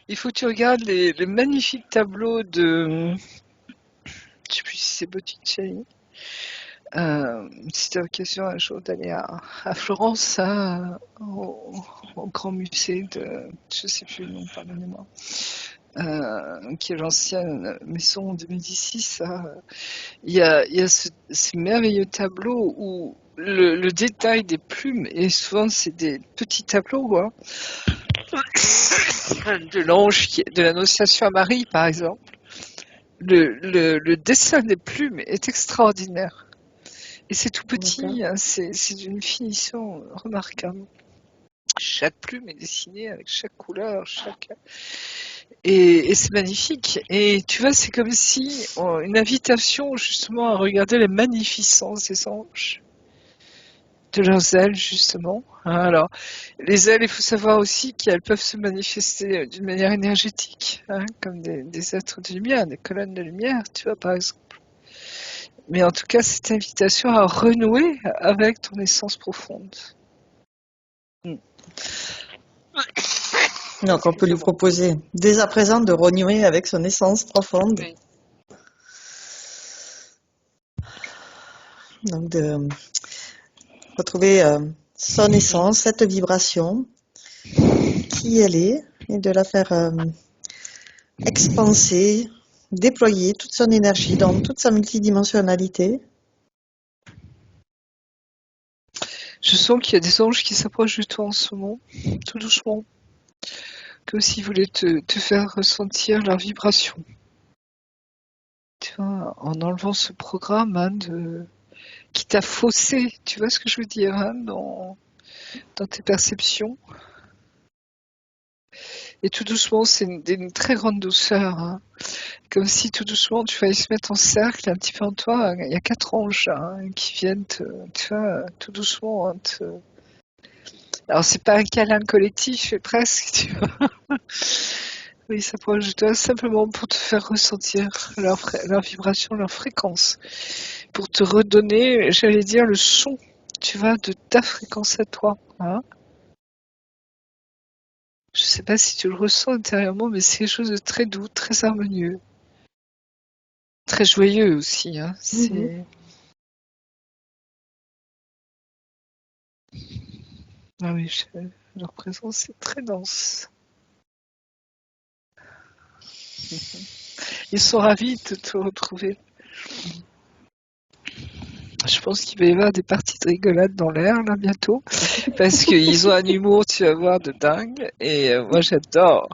Il faut que tu regardes les magnifiques tableaux de, je sais plus si c'est Botticelli. Si tu as l'occasion un jour d'aller à Florence, hein, au grand musée de, je sais plus le nom, pardonnez-moi, qui est l'ancienne maison de Médicis, hein. Il y a ces merveilleux tableaux où le détail des plumes, et souvent c'est des petits tableaux, hein, de l'ange, de l'Annonciation à Marie, par exemple. Le dessin des plumes est extraordinaire. Et c'est tout petit, hein, c'est d'une finition remarquable. Chaque plume est dessinée avec chaque couleur, et c'est magnifique. Et tu vois, c'est comme si une invitation justement à regarder la magnificence des anges, de leurs ailes justement. Alors, les ailes, il faut savoir aussi qu'elles peuvent se manifester d'une manière énergétique, hein, comme des êtres de lumière, des colonnes de lumière, tu vois, par exemple. Mais en tout cas, cette invitation à renouer avec ton essence profonde. Donc, on peut lui proposer dès à présent de renouer avec son essence profonde. Oui. Donc, de retrouver son essence, cette vibration, qui elle est, et de la faire expanser, déployer toute son énergie dans toute sa multidimensionnalité. Je sens qu'il y a des anges qui s'approchent de toi en ce moment, tout doucement, comme s'ils voulaient te faire ressentir leur vibration. Tu vois, en enlevant ce programme hein, qui t'a faussé, tu vois ce que je veux dire, hein, dans tes perceptions. Et tout doucement, c'est une très grande douceur. Hein. Comme si tout doucement, tu vas se mettre en cercle un petit peu en toi. Il y a 4 anges hein, qui viennent, tu vois, tout doucement. Hein, Alors, c'est pas un câlin collectif, mais presque, tu vois. Oui, ça s'approche de toi simplement pour te faire ressentir leur vibration, leur fréquence. Pour te redonner, j'allais dire, le son, tu vois, de ta fréquence à toi. Hein. Je sais pas si tu le ressens intérieurement, mais c'est quelque chose de très doux, très harmonieux. Très joyeux aussi. Hein. Ah oui, leur présence est très dense. Ils sont ravis de te retrouver. Je pense qu'il va y avoir des parties de rigolade dans l'air là bientôt, parce qu'ils ont un humour, tu vas voir, de dingue. Et moi, j'adore.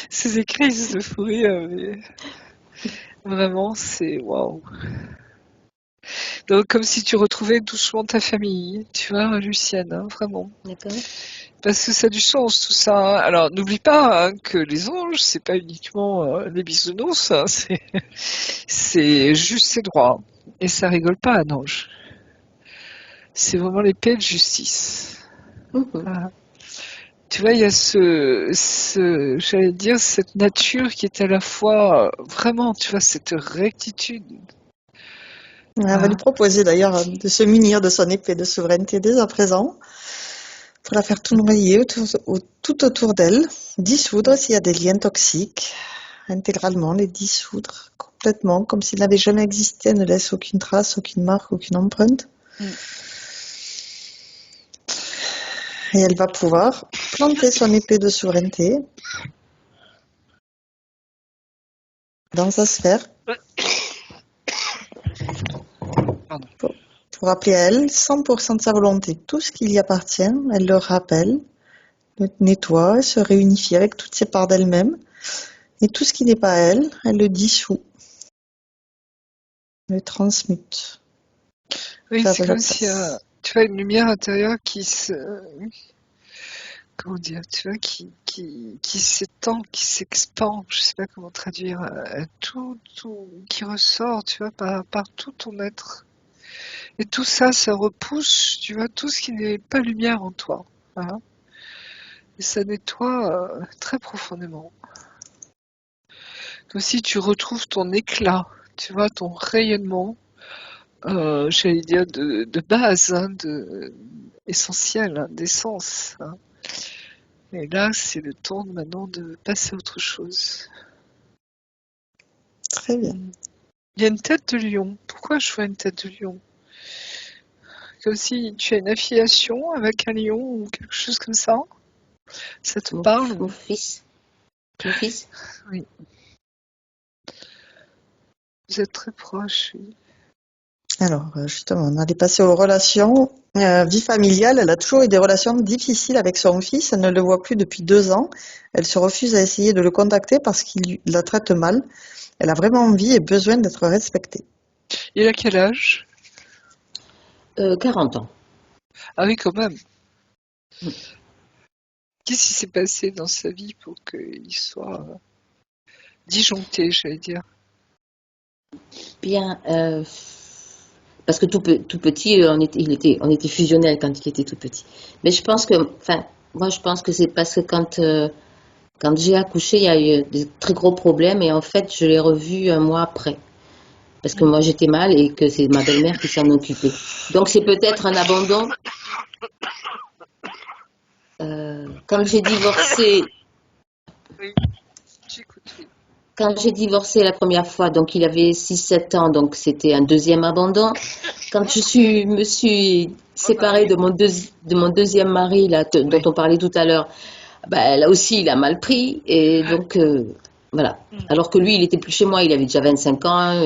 C'est des crises de fou rire, mais vraiment, c'est waouh. Donc, comme si tu retrouvais doucement ta famille, tu vois, Lucienne, hein, vraiment. D'accord. Parce que ça a du sens tout ça. Hein. Alors n'oublie pas hein, que les anges, c'est pas uniquement les bisounours, hein, c'est juste et droit. Et ça rigole pas un ange. C'est vraiment l'épée de justice. Voilà. Tu vois, il y a j'allais dire, cette nature qui est à la fois vraiment, tu vois, cette rectitude. On va lui proposer d'ailleurs de se munir de son épée de souveraineté dès à présent, pour la faire tout noyer tout autour d'elle, dissoudre s'il y a des liens toxiques, intégralement les dissoudre complètement, comme s'ils n'avaient jamais existé, ne laisse aucune trace, aucune marque, aucune empreinte. Et elle va pouvoir planter son épée de souveraineté dans sa sphère pour appeler à elle 100% de sa volonté tout ce qui y appartient. Elle le rappelle, le nettoie, se réunifie avec toutes ses parts d'elle-même. Et tout ce qui n'est pas elle, elle le dissout, le transmute. Oui, c'est comme si tu vois une lumière intérieure qui se... Comment dire, tu vois, qui s'étend, qui s'expand, je sais pas comment traduire, tout qui ressort, tu vois, par tout ton être. Et tout ça, ça repousse, tu vois, tout ce qui n'est pas lumière en toi. Hein. Et ça nettoie très profondément. Comme si tu retrouves ton éclat, tu vois, ton rayonnement, j'allais dire de base, hein, essentiel, hein, d'essence. Hein. Et là, c'est le temps maintenant de passer à autre chose. Très bien. Il y a une tête de lion. Pourquoi je vois une tête de lion? Comme si tu as une affiliation avec un lion ou quelque chose comme ça. Ça te parle? Mon fils. Mon fils? Oui. Vous êtes très proches, oui. Alors, justement, on allait passer aux relations. Vie familiale, elle a toujours eu des relations difficiles avec son fils. Elle ne le voit plus depuis 2 ans. Elle se refuse à essayer de le contacter parce qu'il la traite mal. Elle a vraiment envie et besoin d'être respectée. Il a quel âge? 40 ans. Ah oui, quand même. Mm. Qu'est-ce qui s'est passé dans sa vie pour qu'il soit disjoncté, j'allais dire? Bien, parce que tout petit, on était fusionnels quand il était tout petit. Mais je pense que, enfin, moi je pense que c'est parce que quand j'ai accouché, il y a eu des très gros problèmes et en fait, je l'ai revu un mois après. Parce que moi j'étais mal et que c'est ma belle-mère qui s'en occupait. Donc c'est peut-être un abandon. Quand j'ai divorcé, Oui, j'écoute, oui. quand j'ai divorcé la première fois, donc il avait 6 7 ans, donc c'était un deuxième abandon. Quand me suis séparée de mon deuxième mari, là, dont Oui. on parlait tout à l'heure, bah, là aussi il a mal pris. Et donc, voilà. Alors que lui, il était plus chez moi, il avait déjà 25 ans.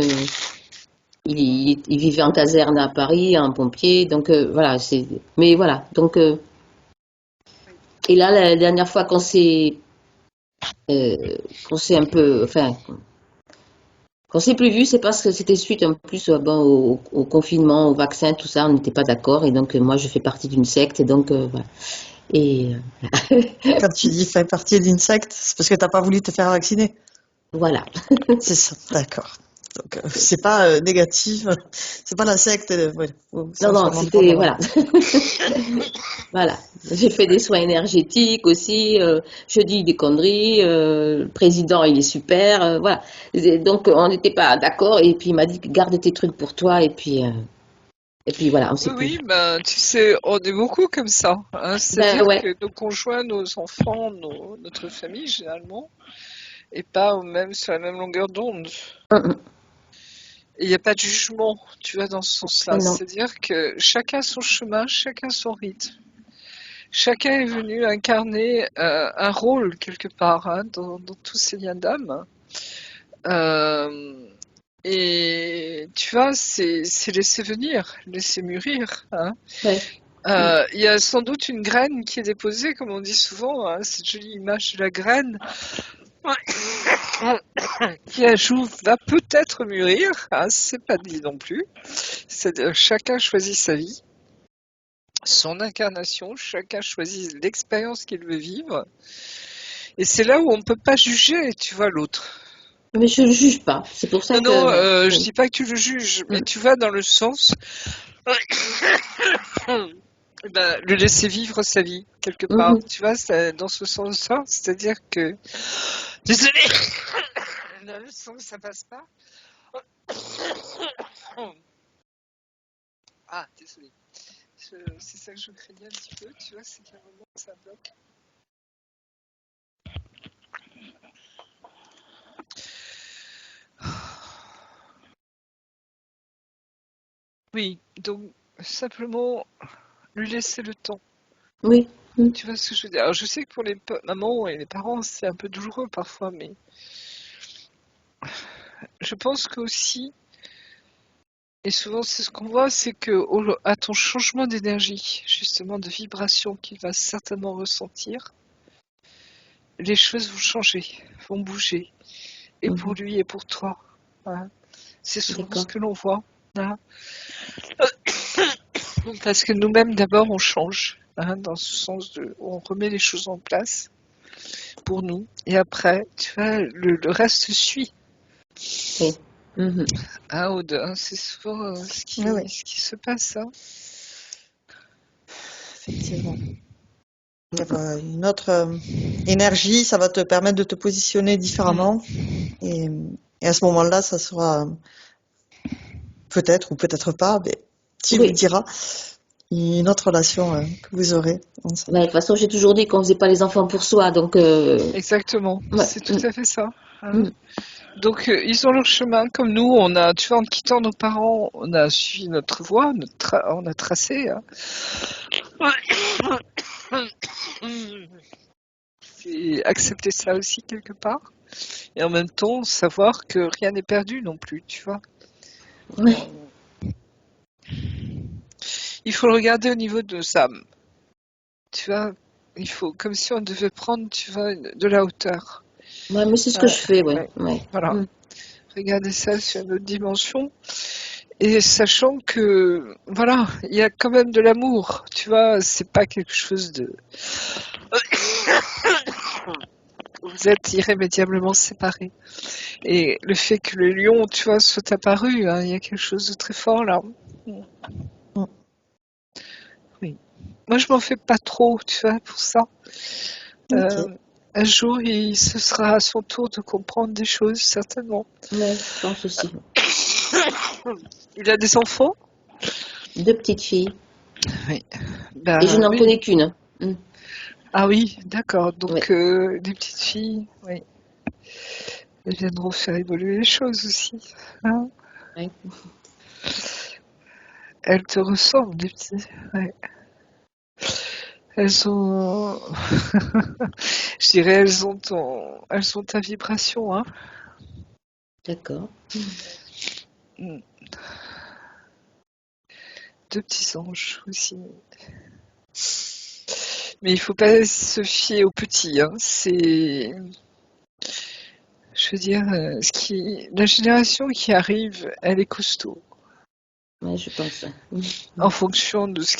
Il vivait en caserne à Paris, en pompier. Donc, voilà. Mais voilà. Donc, et là, la dernière fois qu'on s'est un peu. Enfin, qu'on s'est plus vu, c'est parce que c'était suite en plus bon, au confinement, au vaccin, tout ça, on n'était pas d'accord. Et donc, moi, je fais partie d'une secte. Et donc, voilà. Et Quand tu dis fais partie d'une secte, c'est parce que t'as pas voulu te faire vacciner. voilà. C'est ça, d'accord. Donc, c'est pas négatif. C'est pas la secte. Ouais, au Non, sens non, vraiment c'était. propre. Voilà. Voilà. J'ai fait des soins énergétiques aussi. Je dis des conneries. Le président, il est super. Voilà. Donc, on n'était pas d'accord. Et puis, il m'a dit garde tes trucs pour toi. Et puis voilà, on Oui, s'est plus oui, vu. ben, tu sais, on est beaucoup comme ça, hein. Ben C'est-à-dire ouais. que nos conjoints, nos enfants, notre famille, généralement, est pas même sur la même longueur d'onde. Mm. Et il n'y a pas de jugement, tu vois, dans ce sens-là. Ben non. C'est-à-dire que chacun son chemin, chacun son rythme. Chacun est venu incarner un rôle quelque part, hein, dans tous ces liens d'âme. Euh, et tu vois, c'est laisser venir, laisser mûrir, hein. Ouais. Mm. Il y a sans doute une graine qui est déposée, comme on dit souvent, hein, cette jolie image de la graine, qui un jour va peut-être mûrir, hein, c'est pas dit non plus. C'est-à-dire chacun choisit sa vie, son incarnation, chacun choisit l'expérience qu'il veut vivre. Et c'est là où on ne peut pas juger, tu vois, l'autre. Mais je ne juge pas. C'est pour ça Non, non, que. je dis pas que tu le juges, mais Mm. tu vas dans le sens ben, le laisser vivre sa vie, quelque part. Mhm. Tu vois, dans ce sens-là, c'est-à-dire que... Désolé, le son, ça passe pas. Ah, désolé. C'est ça que je craignais un petit peu, tu vois, c'est qu'à un moment, ça bloque. Oui, donc simplement lui laisser le temps. Oui. Mm. Tu vois ce que je veux dire? Alors, je sais que pour les mamans et les parents, c'est un peu douloureux parfois, mais je pense qu'aussi, et souvent c'est ce qu'on voit, c'est que à ton changement d'énergie, justement de vibration qu'il va certainement ressentir, les choses vont changer, vont bouger, et pour Mhm. lui et pour toi. Hein. C'est souvent ce D'accord. que l'on voit. Hein. Parce que nous-mêmes, d'abord, on change, hein, dans ce sens de, on remet les choses en place pour nous, et après, tu vois, le reste suit. Oui. Mhm. Hein, hein, c'est souvent Oui, oui, ce qui se passe. Hein. effectivement. Il y a une autre énergie, ça va te permettre de te positionner différemment. Et, et à ce moment-là, ça sera peut-être ou peut-être pas, mais qui vous Oui. dira, une autre relation que vous aurez ensemble. Ouais, de toute façon, j'ai toujours dit qu'on faisait pas les enfants pour soi. Donc, Exactement, ouais. c'est tout Mm. à fait ça. Hein. Mm. Donc, ils ont leur chemin, comme nous, on a, tu vois, en quittant nos parents, on a suivi notre voie, on a tracé. Hein. C'est accepter ça aussi quelque part, et en même temps savoir que rien n'est perdu non plus, tu vois. Ouais. il faut le regarder au niveau de nos âmes. Tu vois, il faut, comme si on devait prendre, tu vois, de la hauteur. Ouais, mais c'est ce que je fais, ouais. Ouais, Ouais. voilà. Mm. Regarder ça sur une autre dimension. Et sachant que, voilà, il y a quand même de l'amour. Tu vois, c'est pas quelque chose de... Vous êtes irrémédiablement séparés. Et le fait que le lion, tu vois, soit apparu, hein, il y a quelque chose de très fort là. Mm. Oui. Moi, je m'en fais pas trop, tu vois, pour ça. Ok. Un jour, ce sera à son tour de comprendre des choses, certainement. Ouais, je pense aussi. Il a des enfants? 2 petites filles. Oui. Et je n'en Oui. connais qu'une. Mm. Ah oui, d'accord. Ouais. Donc, des petites filles, oui. Elles viendront faire évoluer les choses aussi. Hein, Ouais. elles te ressemblent, les petits. Ouais. Elles ont, je dirais, elles ont ta vibration, hein. D'accord. Mm. 2 petits anges aussi. Mais il faut pas se fier aux petits, hein. C'est, je veux dire, la génération qui arrive, elle est costaud. Ouais, je pense. Mm. En fonction de ce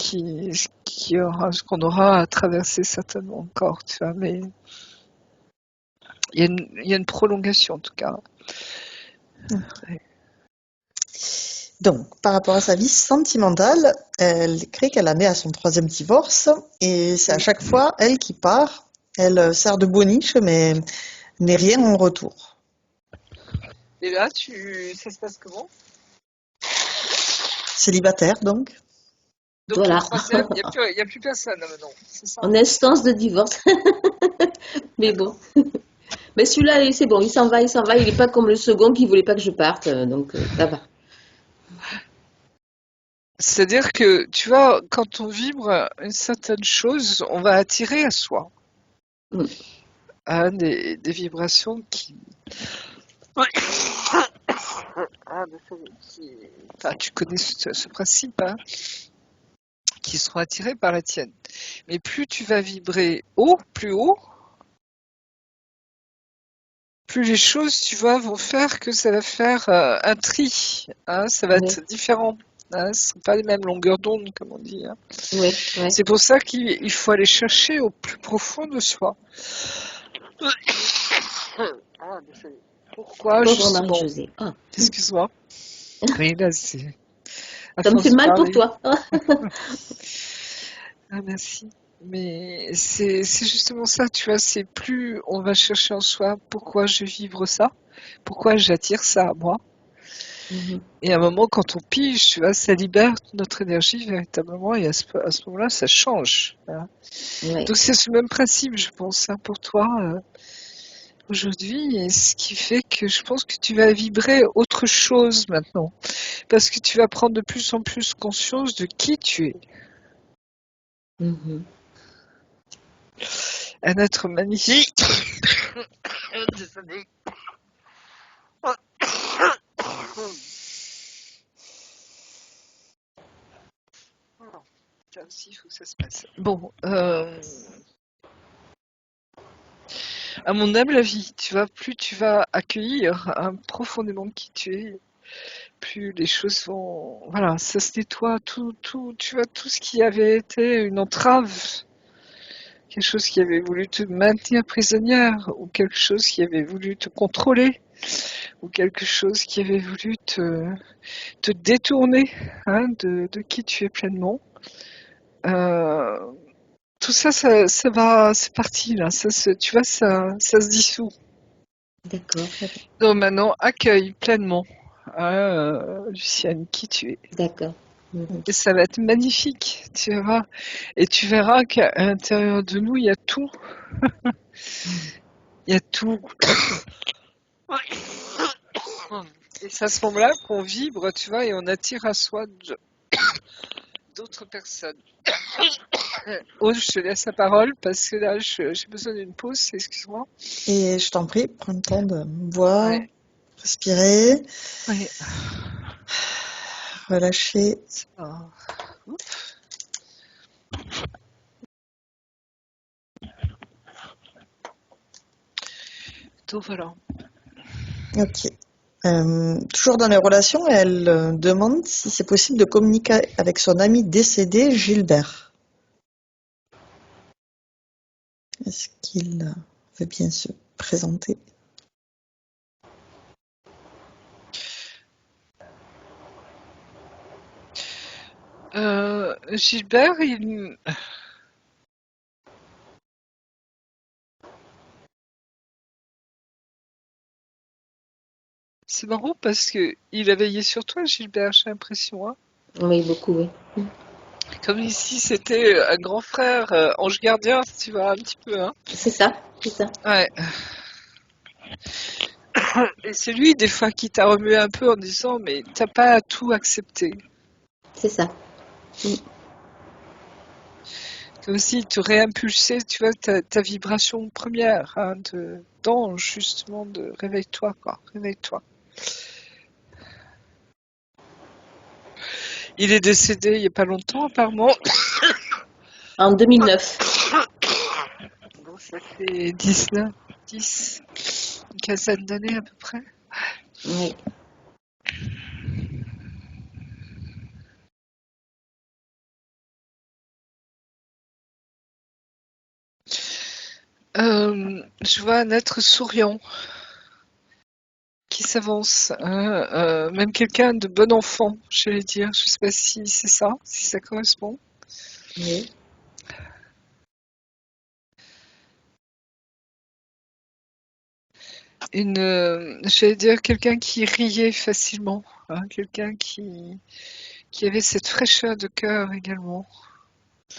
qu'on aura à traverser certainement encore, tu vois. Mais il y a une prolongation en tout cas. Ouais. Donc, par rapport à sa vie sentimentale, elle crée qu'elle en est à son 3e divorce et c'est à chaque fois elle qui part. Elle sert de boniche, mais n'est rien en retour. Et là, ça se passe comment? Célibataire, donc. Donc le Voilà. troisième, il y a plus personne là maintenant, c'est ça? En instance de divorce. Mais bon. Mais celui-là, c'est bon, il s'en va, il s'en va. Il n'est pas comme le second qui voulait pas que je parte. Donc, ça va. C'est-à-dire que, tu vois, quand on vibre une certaine chose, on va attirer à soi Mm. hein, des vibrations qui... Enfin, tu connais ce principe, hein, qui seront attirés par la tienne. Mais plus tu vas vibrer plus haut, plus les choses, tu vois, vont faire que ça va faire un tri. Hein, ça va Oui, être différent. Hein, ce ne sont pas les mêmes longueurs d'onde, comme on dit. Hein. oui, oui. C'est pour ça qu'il faut aller chercher au plus profond de soi. Pourquoi, Pauvre justement? Marie-Josée. Ah, Excuse-moi. Oui, là, c'est... À ça me force fait de mal pour parler. toi. Ah, merci. Mais c'est justement ça, tu vois, c'est plus on va chercher en soi pourquoi je vibre ça, pourquoi j'attire ça à moi. Mhm. Et à un moment, quand on pige, tu vois, ça libère notre énergie véritablement et à ce moment-là, ça change. Hein. Ouais. Donc c'est ce même principe, je pense, hein, pour toi aujourd'hui, et ce qui fait que je pense que tu vas vibrer autre chose maintenant, parce que tu vas prendre de plus en plus conscience de qui tu es. Mhm. Un être magnifique. Désolée. Ça aussi, il faut que ça se passe. Bon, à mon humble avis, tu vois, plus tu vas accueillir hein, profondément qui tu es, plus les choses vont, voilà, ça se nettoie, tu vois, tout ce qui avait été une entrave, quelque chose qui avait voulu te maintenir prisonnière, ou quelque chose qui avait voulu te contrôler, ou quelque chose qui avait voulu te détourner hein, de qui tu es pleinement. Euh, Tout ça, ça va, c'est parti là. Tu vois, ça se dissout. D'accord, Donc maintenant, accueille pleinement, Luciane, qui tu es. d'accord. Mhm. Et ça va être magnifique, tu vas voir. Et tu verras qu'à l'intérieur de nous, il y a tout. Il y a tout. Et c'est à ce moment-là qu'on vibre, tu vois, et on attire à soi d'autres personnes. Oh, je te laisse la parole parce que là, j'ai besoin d'une pause, excuse-moi. Et je t'en prie, prends le temps de boire, Ouais, respirer, ouais. relâcher. Ah. Donc voilà. Ok. Toujours dans les relations, elle demande si c'est possible de communiquer avec son ami décédé, Gilbert. Est-ce qu'il veut bien se présenter? Gilbert, c'est marrant parce que il a veillé sur toi, Gilbert, j'ai l'impression, hein. Oui, beaucoup, oui. Comme ici, c'était un grand frère, ange gardien, tu vois, un petit peu, hein. C'est ça, c'est ça. Ouais. Et c'est lui, des fois, qui t'a remué un peu en disant, mais t'as pas à tout accepter. C'est ça. Comme s'il te réimpulsait, tu vois, ta vibration première, hein, d'ange, justement, de réveille-toi, quoi, réveille-toi. Il est décédé il y a pas longtemps, apparemment. En 2009. Bon, ça fait 10, une quinzaine d'années à peu près. Oui. Je vois un être souriant qui s'avance, hein, même quelqu'un de bon enfant, j'allais dire. Je sais pas si c'est ça, si ça correspond. Oui. J'allais dire quelqu'un qui riait facilement, hein, quelqu'un qui avait cette fraîcheur de cœur également,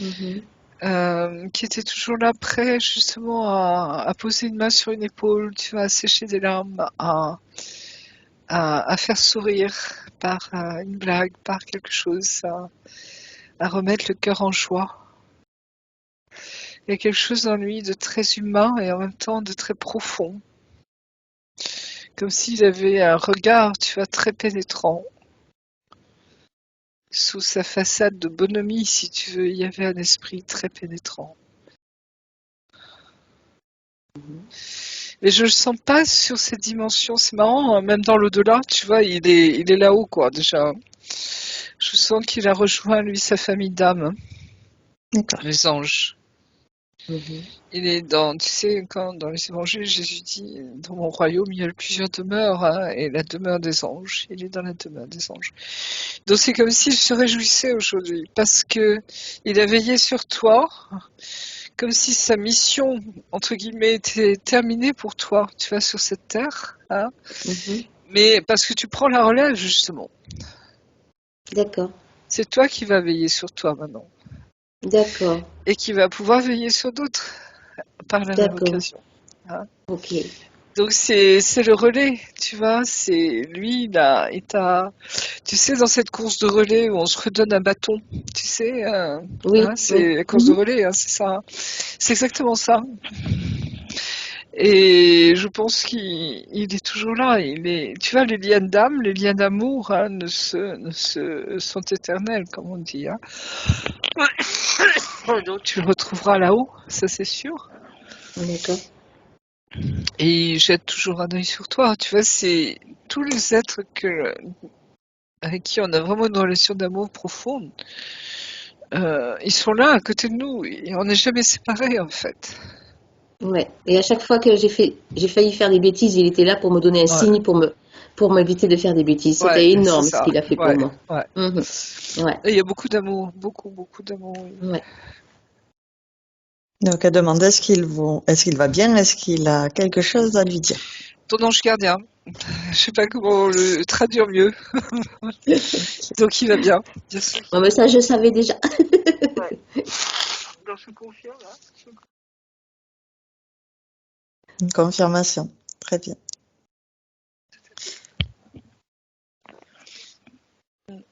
Mhm. qui était toujours là prêt justement à poser une main sur une épaule, tu vois, à sécher des larmes, à faire sourire par une blague, par quelque chose, à remettre le cœur en joie. Il y a quelque chose en lui de très humain et en même temps de très profond. Comme s'il avait un regard, tu vois, très pénétrant. Sous sa façade de bonhomie, si tu veux, il y avait un esprit très pénétrant. Mais je le sens pas sur cette dimension, c'est marrant, hein, même dans l'au-delà, tu vois, il est là-haut, quoi, déjà. Je sens qu'il a rejoint, lui, sa famille d'âmes, D'accord. les anges. Mhm. Il est dans, tu sais, quand dans les évangiles, Jésus dit, dans mon royaume, il y a plusieurs demeures, hein, et la demeure des anges. Il est dans la demeure des anges. Donc c'est comme s'il se réjouissait aujourd'hui, parce que il a veillé sur toi, comme si sa mission, entre guillemets, était terminée pour toi, tu vois, sur cette terre, hein. Mhm. Mais parce que tu prends la relève, justement. D'accord. C'est toi qui vas veiller sur toi maintenant. D'accord. Et qui va pouvoir veiller sur d'autres par la même D'accord. occasion, hein. Ok. Donc c'est le relais, tu vois, c'est lui, tu sais, dans cette course de relais où on se redonne un bâton, tu sais, Oui, hein, oui. c'est la course de Mhm. relais, hein, c'est ça, hein. C'est exactement ça. Et je pense qu'il est toujours là. Tu vois, les liens d'âme, les liens d'amour, hein, sont éternels, comme on dit, hein. Donc tu le retrouveras là-haut, ça c'est sûr. D'accord. Et il jette toujours un œil sur toi. Tu vois, c'est tous les êtres avec qui on a vraiment une relation d'amour profonde. Ils sont là à côté de nous et on n'est jamais séparés en fait. Ouais. Et à chaque fois que j'ai failli faire des bêtises, il était là pour me donner un Ouais, signe pour m'éviter de faire des bêtises. ouais, C'était c'est énorme ce ça. qu'il a fait pour Ouais, moi. ouais. Mhm. Ouais. Et il y a beaucoup d'amour, beaucoup, beaucoup d'amour. Oui. Ouais. Donc elle demande est-ce qu'il va bien, est-ce qu'il a quelque chose à lui dire. Ton ange gardien, je sais pas comment le traduire mieux. Donc il va bien, bien sûr. Bon, mais ça, je savais déjà. Ouais. Donc je confirme. Hein. Une confirmation. Très bien.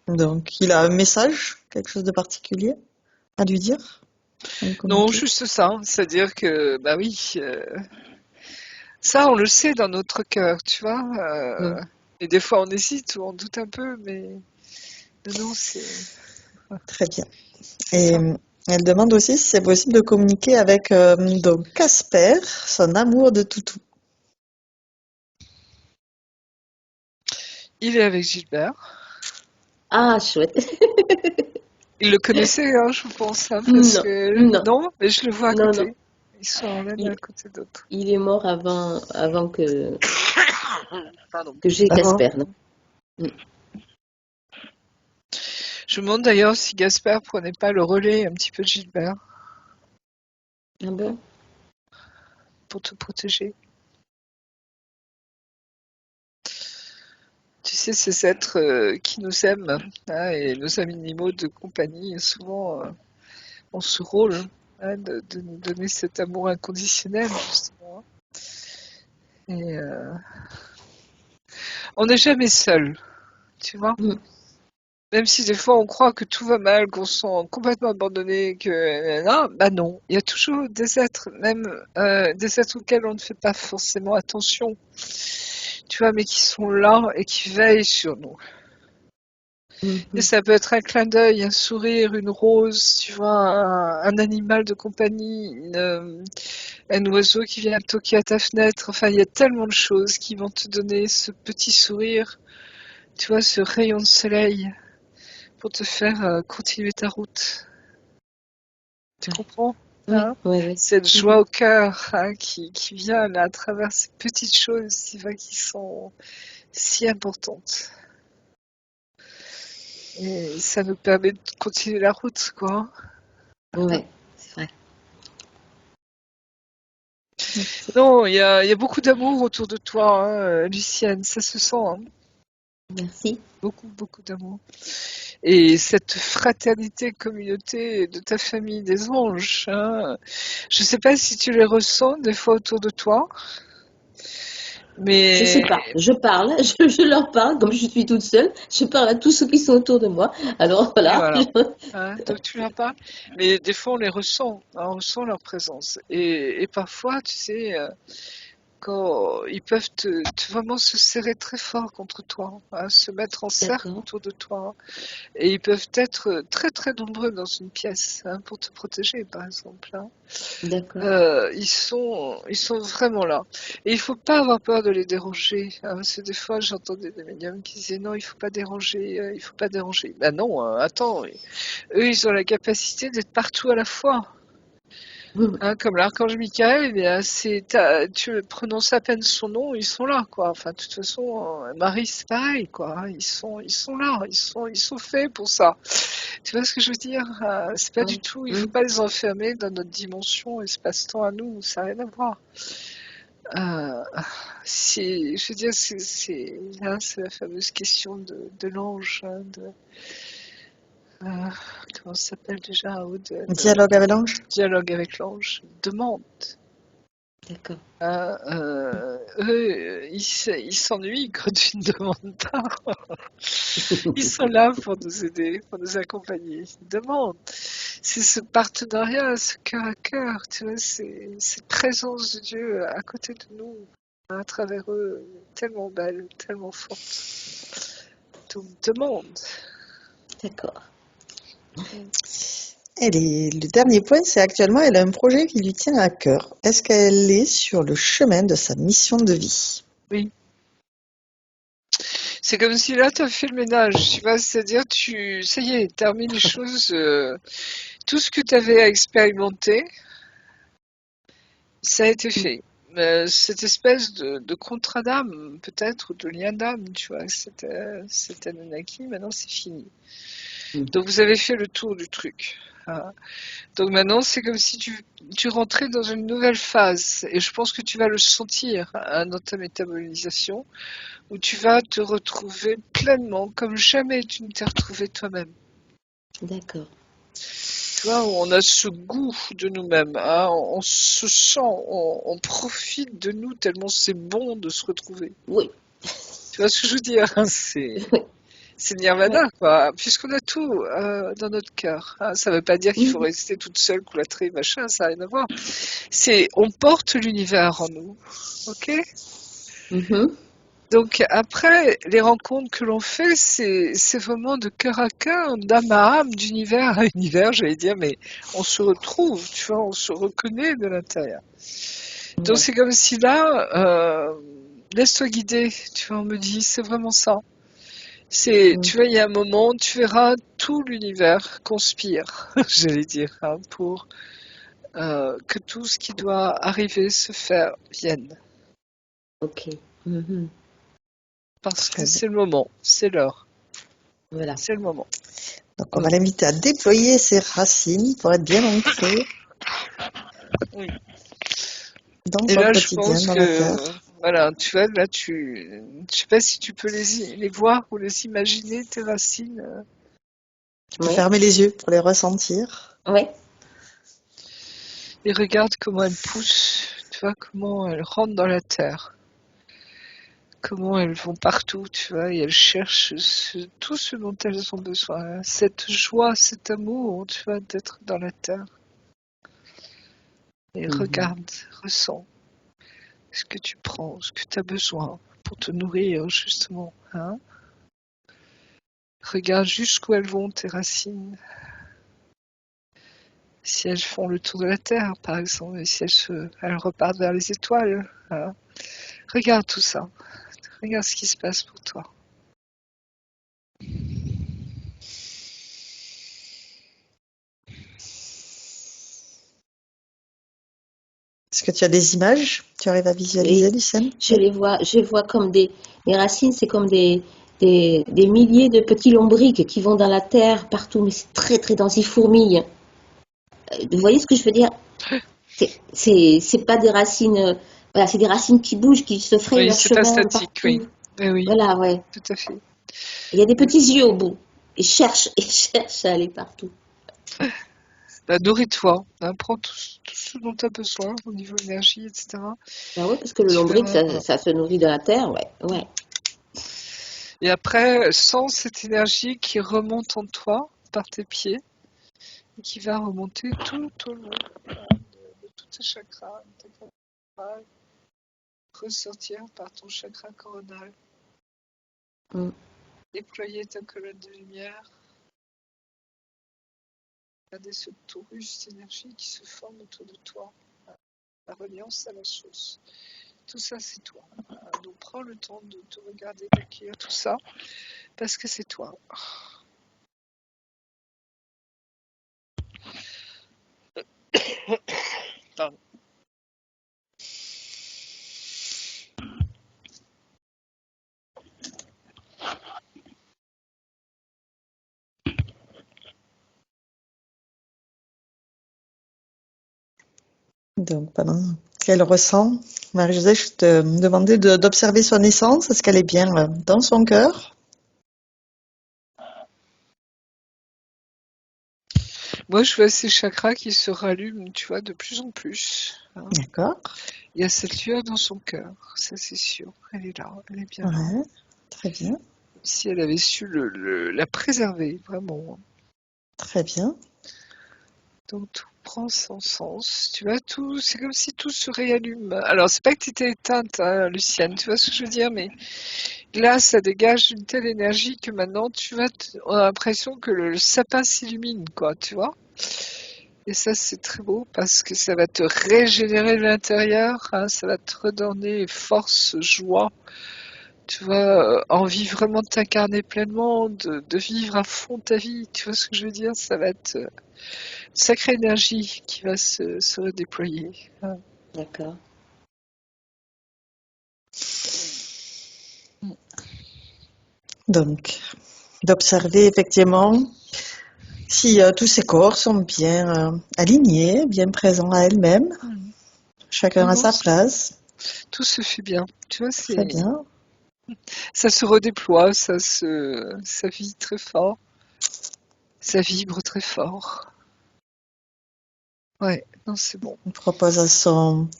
Donc il a un message, quelque chose de particulier à lui dire, à lui Non, communiquer. juste ça, c'est-à-dire que, bah oui, ça on le sait dans notre cœur, tu vois. Mm. Et des fois on hésite ou on doute un peu, mais non, Très bien. c'est Et ça. elle demande aussi si c'est possible de communiquer avec donc Casper, son amour de toutou. Il est avec Gilbert. Ah, chouette. Il le connaissait, hein, je pense, hein, parce Non, que... non, Non, mais je le vois à non, non. côté. Ils sont l'un à Il, côté d'autre. il est mort avant Pardon. que j'ai D'accord. Casper, non? Mm. Je me demande d'ailleurs si Gaspard prenait pas le relais un petit peu de Gilbert Ah bon? pour te protéger. Tu sais, ces êtres qui nous aiment, hein, et nos animaux de compagnie, souvent ont ce rôle, hein, de nous donner cet amour inconditionnel, justement. Et on n'est jamais seul, tu vois. Mm. Même si des fois on croit que tout va mal, qu'on se sent complètement abandonné, que non, bah non, il y a toujours des êtres, même des êtres auxquels on ne fait pas forcément attention, tu vois, mais qui sont là et qui veillent sur nous. Et Mhm. ça peut être un clin d'œil, un sourire, une rose, tu vois, un animal de compagnie, un oiseau qui vient toquer à ta fenêtre. Enfin, il y a tellement de choses qui vont te donner ce petit sourire, tu vois, ce rayon de soleil pour te faire continuer ta route. Tu Ouais. comprends, Oui, hein? oui, oui. Cette joie Mhm. au cœur, hein, qui vient là à travers ces petites choses, tu vois, qui sont si importantes. Et ça nous permet de continuer la route, quoi. Ouais, c'est vrai. Merci. Non, il y a beaucoup d'amour autour de toi, hein, Lucienne, ça se sent, hein. Merci. Beaucoup, beaucoup d'amour. Et cette fraternité, communauté de ta famille des anges, hein. Je ne sais pas si tu les ressens des fois autour de toi, Je sais mais pas. Je parle, je leur parle, comme je suis toute seule. Je parle à tous ceux qui sont autour de moi. Alors et voilà. voilà. Hein, donc tu leur parles, mais des fois on les ressent, hein, on ressent leur présence. Et parfois, tu sais, quand ils peuvent vraiment se serrer très fort contre toi, hein, se mettre en cercle D'accord, autour de toi. Et ils peuvent être très très nombreux dans une pièce, hein, pour te protéger, par exemple, hein. d'accord, Ils sont vraiment là. Et il faut pas avoir peur de les déranger, hein, parce que des fois j'entendais des médiums qui disaient non, il faut pas déranger, il faut pas déranger. Ben non, attends, eux ils ont la capacité d'être partout à la fois. Mhm. Hein, comme l'archange Michael, tu prononces à peine son nom, ils sont là, quoi. Enfin, de toute façon, Marie, c'est pareil, quoi, hein. Ils sont là, ils sont faits pour ça. Tu vois ce que je veux dire? C'est pas du Ouais. tout, il faut Mhm. pas les enfermer dans notre dimension, espace-temps à nous, ça n'a rien à voir. Euh, je veux dire, c'est la fameuse question de l'ange, hein, euh, comment ça s'appelle déjà, de Dialogue avec l'ange. dialogue avec l'ange. Demande. D'accord. Eux, ils s'ennuient quand tu ne demandes pas. Ils sont là pour nous aider, pour nous accompagner. Ils demandent. C'est ce partenariat, ce cœur à cœur, tu vois, c'est cette présence de Dieu à côté de nous, à travers eux, tellement belle, tellement forte. Donc demande. D'accord. Le dernier point, c'est actuellement, elle a un projet qui lui tient à cœur. Est-ce qu'elle est sur le chemin de sa mission de vie? Oui. C'est comme si là, tu as fait le ménage, tu vois, c'est-à-dire, ça y est, termine les choses, tout ce que tu avais à expérimenter, ça a été fait. Cette espèce de contrat d'âme, peut-être, ou de lien d'âme, tu vois, cet Anunnaki, maintenant c'est fini. Mhm. Donc vous avez fait le tour du truc. Hein. Donc maintenant, c'est comme si tu rentrais dans une nouvelle phase. Et je pense que tu vas le sentir, hein, dans ta métabolisation, où tu vas te retrouver pleinement, comme jamais tu ne t'es retrouvé toi-même. D'accord. Tu vois, on a ce goût de nous-mêmes, hein, on se sent, on profite de nous tellement c'est bon de se retrouver. Oui. Tu vois ce que je veux dire? C'est Oui. Nirvana, quoi, puisqu'on a tout dans notre cœur, hein. Ça ne veut pas dire qu'il faut Mhm. rester toute seule, coulâtrée, machin, ça n'a rien à voir. On porte l'univers en nous, ok? Mhm. Donc après, les rencontres que l'on fait, c'est vraiment de cœur à cœur, d'âme à âme, d'univers à univers, j'allais dire, mais on se retrouve, tu vois, on se reconnaît de l'intérieur. Donc Ouais. c'est comme si là, laisse-toi guider, tu vois, on me dit, c'est vraiment ça. Tu vois, il y a un moment, tu verras tout l'univers conspire, j'allais dire, hein, pour que tout ce qui doit arriver, se faire, vienne. Ok. Mhm. Parce Très que bien. c'est le moment, c'est l'heure, Voilà. c'est le moment. Donc, on va l'inviter à déployer ses racines pour être bien ancré Oui. dans Et son là, je quotidien, pense dans la que, terre. voilà, tu vois, là, je sais pas si tu peux les voir ou les imaginer, tes racines. Tu peux Oui. fermer les yeux pour les ressentir. Oui. Et regarde comment elles poussent, tu vois, comment elles rentrent dans la terre. Comment elles vont partout, tu vois, et elles cherchent tout ce dont elles ont besoin. Cette joie, cet amour, tu vois, d'être dans la terre. Et Mhm. regarde, ressens ce que tu prends, ce que tu as besoin pour te nourrir, justement. Hein. Regarde jusqu'où elles vont, tes racines. Si elles font le tour de la Terre, par exemple, et si elles repartent vers les étoiles. Hein. Regarde tout ça. Regarde ce qui se passe pour toi. Est-ce que tu as des images? Tu arrives à visualiser, Oui. Lucienne? Je vois comme les racines, c'est comme des milliers de petits lombrics qui vont dans la terre partout, mais c'est très très dense, ils fourmillent. Vous voyez ce que je veux dire? C'est pas des racines, voilà, c'est des racines qui bougent, qui se frayent Oui, leur c'est pas chemin statique, oui. partout. Oui, oui, Voilà, ouais. tout à fait. Il y a des petits yeux au bout. Ils cherchent à aller partout. Bah, nourris-toi, hein, prends tout ce dont tu as besoin au niveau énergie, etc. Ah ouais, parce que le Tu lombric, verras. ça se nourrit de la terre, ouais, ouais. Et après, sens cette énergie qui remonte en toi par tes pieds et qui va remonter tout au long de tous tes chakras, de tes chakras, ressortir par ton chakra coronal, Mm. déployer ta colonne de lumière, regarder ce torus d'énergie qui se forme autour de toi, la reliance à la source. Tout ça, c'est toi. Donc prends le temps de te regarder, d'accueillir tout ça, parce que c'est toi. Pardon. Donc, pendant qu'elle ressent, Marie-Josée, je te demandais d'observer son essence. Est-ce qu'elle est bien dans son cœur? Moi, je vois ces chakras qui se rallument, tu vois, de plus en plus. Hein. D'accord. Il y a cette lueur dans son cœur, ça c'est sûr. Elle est là, elle est bien là. Ouais, très bien, Si elle avait su la préserver, vraiment. très bien. Donc tout prend son sens. Tu vois, tout, c'est comme si tout se réallume. Alors, c'est pas que tu étais éteinte, hein, Luciane, tu vois ce que je veux dire, mais là, ça dégage une telle énergie que maintenant, tu vois, on a l'impression que le sapin s'illumine, quoi, tu vois. Et ça, c'est très beau parce que ça va te régénérer de l'intérieur, hein, ça va te redonner force, joie, tu vois, envie vraiment de t'incarner pleinement, de vivre à fond ta vie, tu vois ce que je veux dire? Ça va être une sacrée énergie qui va se redéployer. Hein. D'accord. Donc, d'observer effectivement si tous ces corps sont bien alignés, bien présents à elles-mêmes, chacun Non, à non, sa place. tout se fait bien. Tu vois, Très bien. ça se redéploie, ça vit très fort, ça vibre très fort. Ouais, non, c'est bon. On propose à son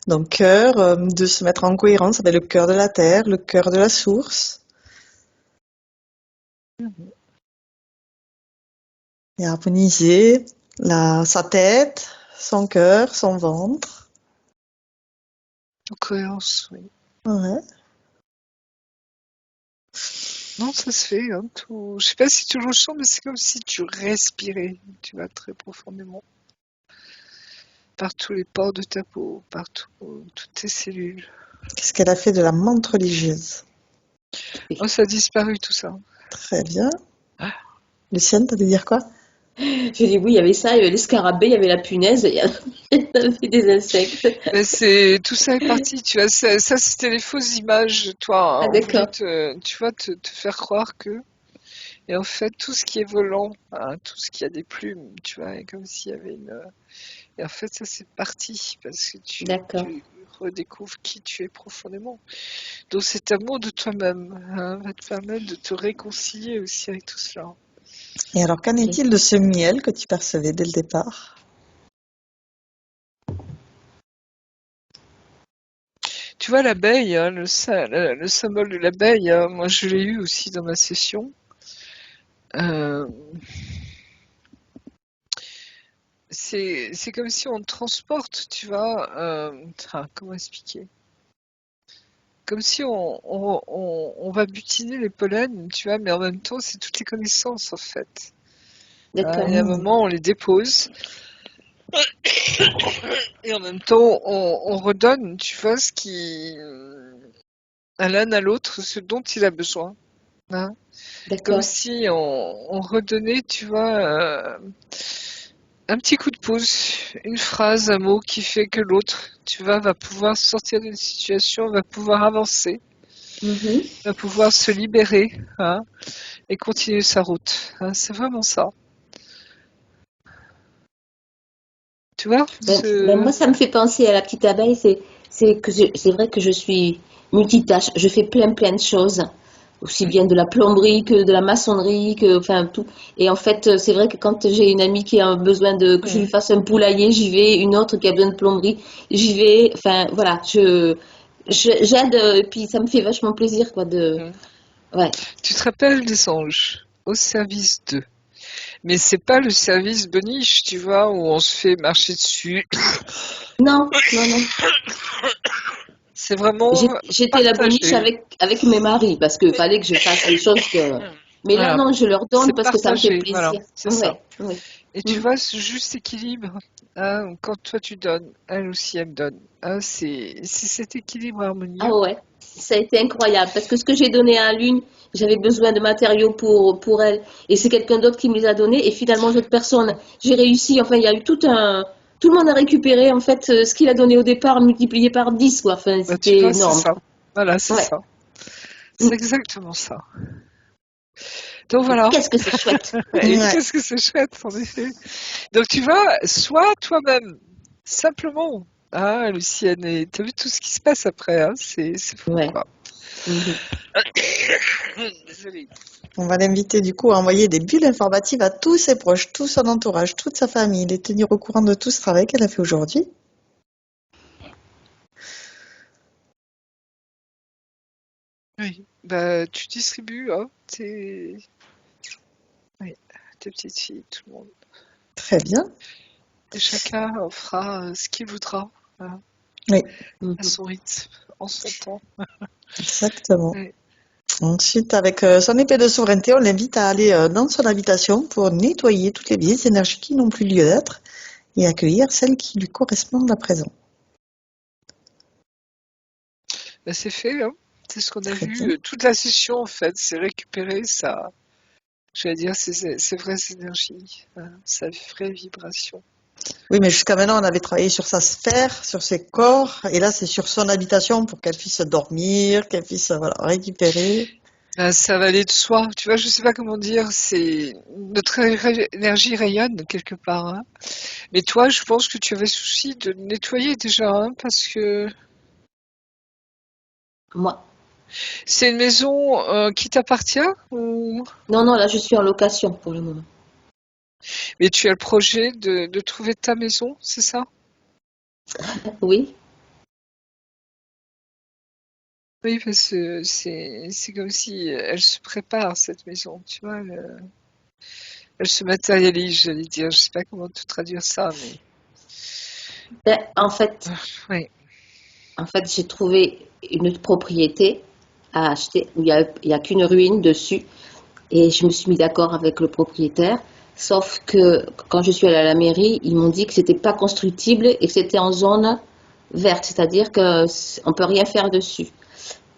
donc, cœur de se mettre en cohérence avec le cœur de la terre, le cœur de la source, et harmoniser sa tête, son cœur, son ventre. En cohérence, oui. Ouais. Non, ça se fait, hein, tout. Je sais pas si tu le ressens, mais c'est comme si tu respirais, tu vas très profondément. Par tous les pores de ta peau, par toutes tes cellules. Qu'est-ce qu'elle a fait de la menthe religieuse? oui. Oh, ça a disparu tout ça. Très bien. Lucienne, t'allais dire quoi? Je dis oui, il y avait ça, il y avait les scarabées, il y avait la punaise, il y avait des insectes. Mais tout ça est parti, tu vois, ça c'était les fausses images, toi, Ah, on voulait d'accord. tu vois, te faire croire que, et en fait, tout ce qui est volant, hein, tout ce qui a des plumes, tu vois, est comme s'il y avait et en fait, ça c'est parti, parce que D'accord. tu redécouvres qui tu es profondément. Donc cet amour de toi-même, hein, va te permettre de te réconcilier aussi avec tout cela. Et alors, qu'en Ok. est-il de ce miel que tu percevais dès le départ? Tu vois, l'abeille, hein, le symbole de l'abeille, hein, moi je l'ai eu aussi dans ma session. Euh, c'est comme si on te transporte, tu vois. Comment expliquer? Comme si on va butiner les pollens, tu vois, mais en même temps, c'est toutes les connaissances, en fait. D'accord. Et à un moment, on les dépose, et en même temps, on redonne, tu vois, à l'un à l'autre, ce dont il a besoin. Hein. Comme D'accord. si on redonnait, tu vois, un petit coup de pouce, une phrase, un mot qui fait que l'autre, tu vois, va pouvoir sortir d'une situation, va pouvoir avancer, Mhm. va pouvoir se libérer, hein, et continuer sa route. Hein. C'est vraiment ça. Tu vois, Moi, ça me fait penser à la petite abeille. C'est vrai que je suis multitâche. Je fais plein de choses, aussi bien de la plomberie que de la maçonnerie, que enfin tout. Et en fait, c'est vrai que quand j'ai une amie qui a besoin de que je lui Mm. fasse un poulailler, j'y vais. Une autre qui a besoin de plomberie, j'y vais. Enfin voilà, j'aide et puis ça me fait vachement plaisir quoi de Mm. ouais. Tu te rappelles des anges au service d'eux. Mais c'est pas le service boniche, tu vois, où on se fait marcher dessus. Non. C'est vraiment J'étais la boniche partagé. avec mes maris parce qu'il fallait que je fasse les choses que. Mais là, Voilà. non, je leur donne C'est parce que ça me fait partagé, voilà, plaisir. c'est ça. Ouais, oui. Et tu Mm. vois, ce juste équilibre, hein, quand toi tu donnes, elle aussi elle donne. Hein, c'est cet équilibre Ah harmonieux. ouais, ça a été incroyable parce que ce que j'ai donné à l'une, j'avais besoin de matériaux pour elle et c'est quelqu'un d'autre qui me les a donnés et finalement l'autre personne, j'ai réussi. Enfin, il y a eu tout le monde a récupéré en fait ce qu'il a donné au départ multiplié par 10 quoi. Enfin, Bah, tu c'était vois, c'est énorme ça. quoi. Voilà, c'est Ouais. ça. Mm. C'est exactement ça. Donc Et voilà. qu'est-ce que c'est chouette. Et Ouais. qu'est-ce que c'est chouette, en effet. Donc tu vois, sois toi-même. Simplement. Ah, Lucienne, et t'as vu tout ce qui se passe après, hein, c'est fou, Ouais. quoi. Mhm. Désolée. On va l'inviter du coup à envoyer des bulles informatives à tous ses proches, tout son entourage, toute sa famille, les tenir au courant de tout ce travail qu'elle a fait aujourd'hui. Oui. Bah, tu distribues, hein, oui, tes petites filles, tout le monde. Très bien. Et chacun en fera ce qu'il voudra, hein, Oui, à Mhm. son rythme, en son temps. exactement. Oui. Ensuite, avec son épée de souveraineté, on l'invite à aller dans son habitation pour nettoyer toutes les vieilles énergies qui n'ont plus lieu d'être et accueillir celles qui lui correspondent à présent. Bah, c'est fait, hein. C'est ce qu'on a Très vu bien. toute la session, en fait. C'est récupérer ça, j'allais dire, ces vraies énergies, hein, sa vraie vibration. Oui, mais jusqu'à maintenant, on avait travaillé sur sa sphère, sur ses corps, et là, c'est sur son habitation pour qu'elle puisse dormir, qu'elle puisse voilà, récupérer. Ben, ça va aller de soi. Tu vois, je sais pas comment dire. C'est notre énergie rayonne quelque part. Hein. Mais toi, je pense que tu avais souci de nettoyer déjà, hein, parce que Moi. c'est une maison qui t'appartient ou Non, là je suis en location pour le moment. mais tu as le projet de trouver ta maison, c'est ça? Oui. Oui, parce que c'est comme si elle se prépare cette maison. Tu vois, elle se matérialise, j'allais dire. Je sais pas comment te traduire ça, mais Ben, oui. en fait, j'ai trouvé une propriété à acheter où il y a qu'une ruine dessus et je me suis mis d'accord avec le propriétaire. Sauf que quand je suis allée à la mairie, ils m'ont dit que c'était pas constructible et que c'était en zone verte, c'est-à-dire que on peut rien faire dessus.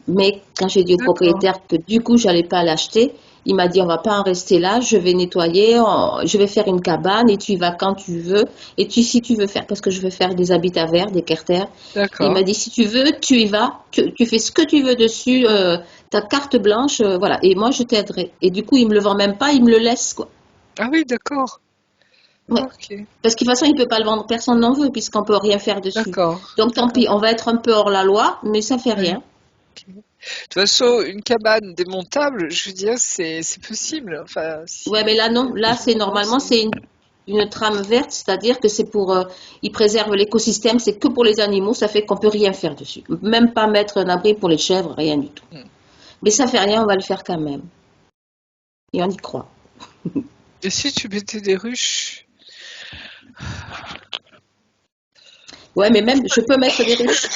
Mais quand j'ai dit au D'accord. propriétaire que du coup, j'allais pas l'acheter, il m'a dit, on va pas en rester là, je vais nettoyer, je vais faire une cabane et tu y vas quand tu veux. Et si tu veux faire, parce que je veux faire des habitats verts, des carters, il m'a D'accord. dit, si tu veux, tu y vas, tu fais ce que tu veux dessus, ta carte blanche, voilà. Et moi, je t'aiderai. Et du coup, il me le vend même pas, il me le laisse, quoi. Ah oui, d'accord. Ouais. Ok. Parce que de toute façon, il peut pas le vendre, personne n'en veut, puisqu'on peut rien faire dessus. D'accord. Donc, tant D'accord. pis, on va être un peu hors la loi, mais ça fait Ouais. rien. Ok. De toute façon, une cabane démontable, je veux dire, c'est possible. Enfin, Ouais, si mais là, non. les Là, gens c'est en ont, normalement, c'est. c'est une trame verte, c'est-à-dire que c'est pour, ils préservent l'écosystème, c'est que pour les animaux, ça fait qu'on peut rien faire dessus. Même pas mettre un abri pour les chèvres, rien du tout. Hmm. Mais ça fait rien, on va le faire quand même. Et on y croit. Et si tu mettais des ruches? Ouais, mais même, je peux mettre des ruches.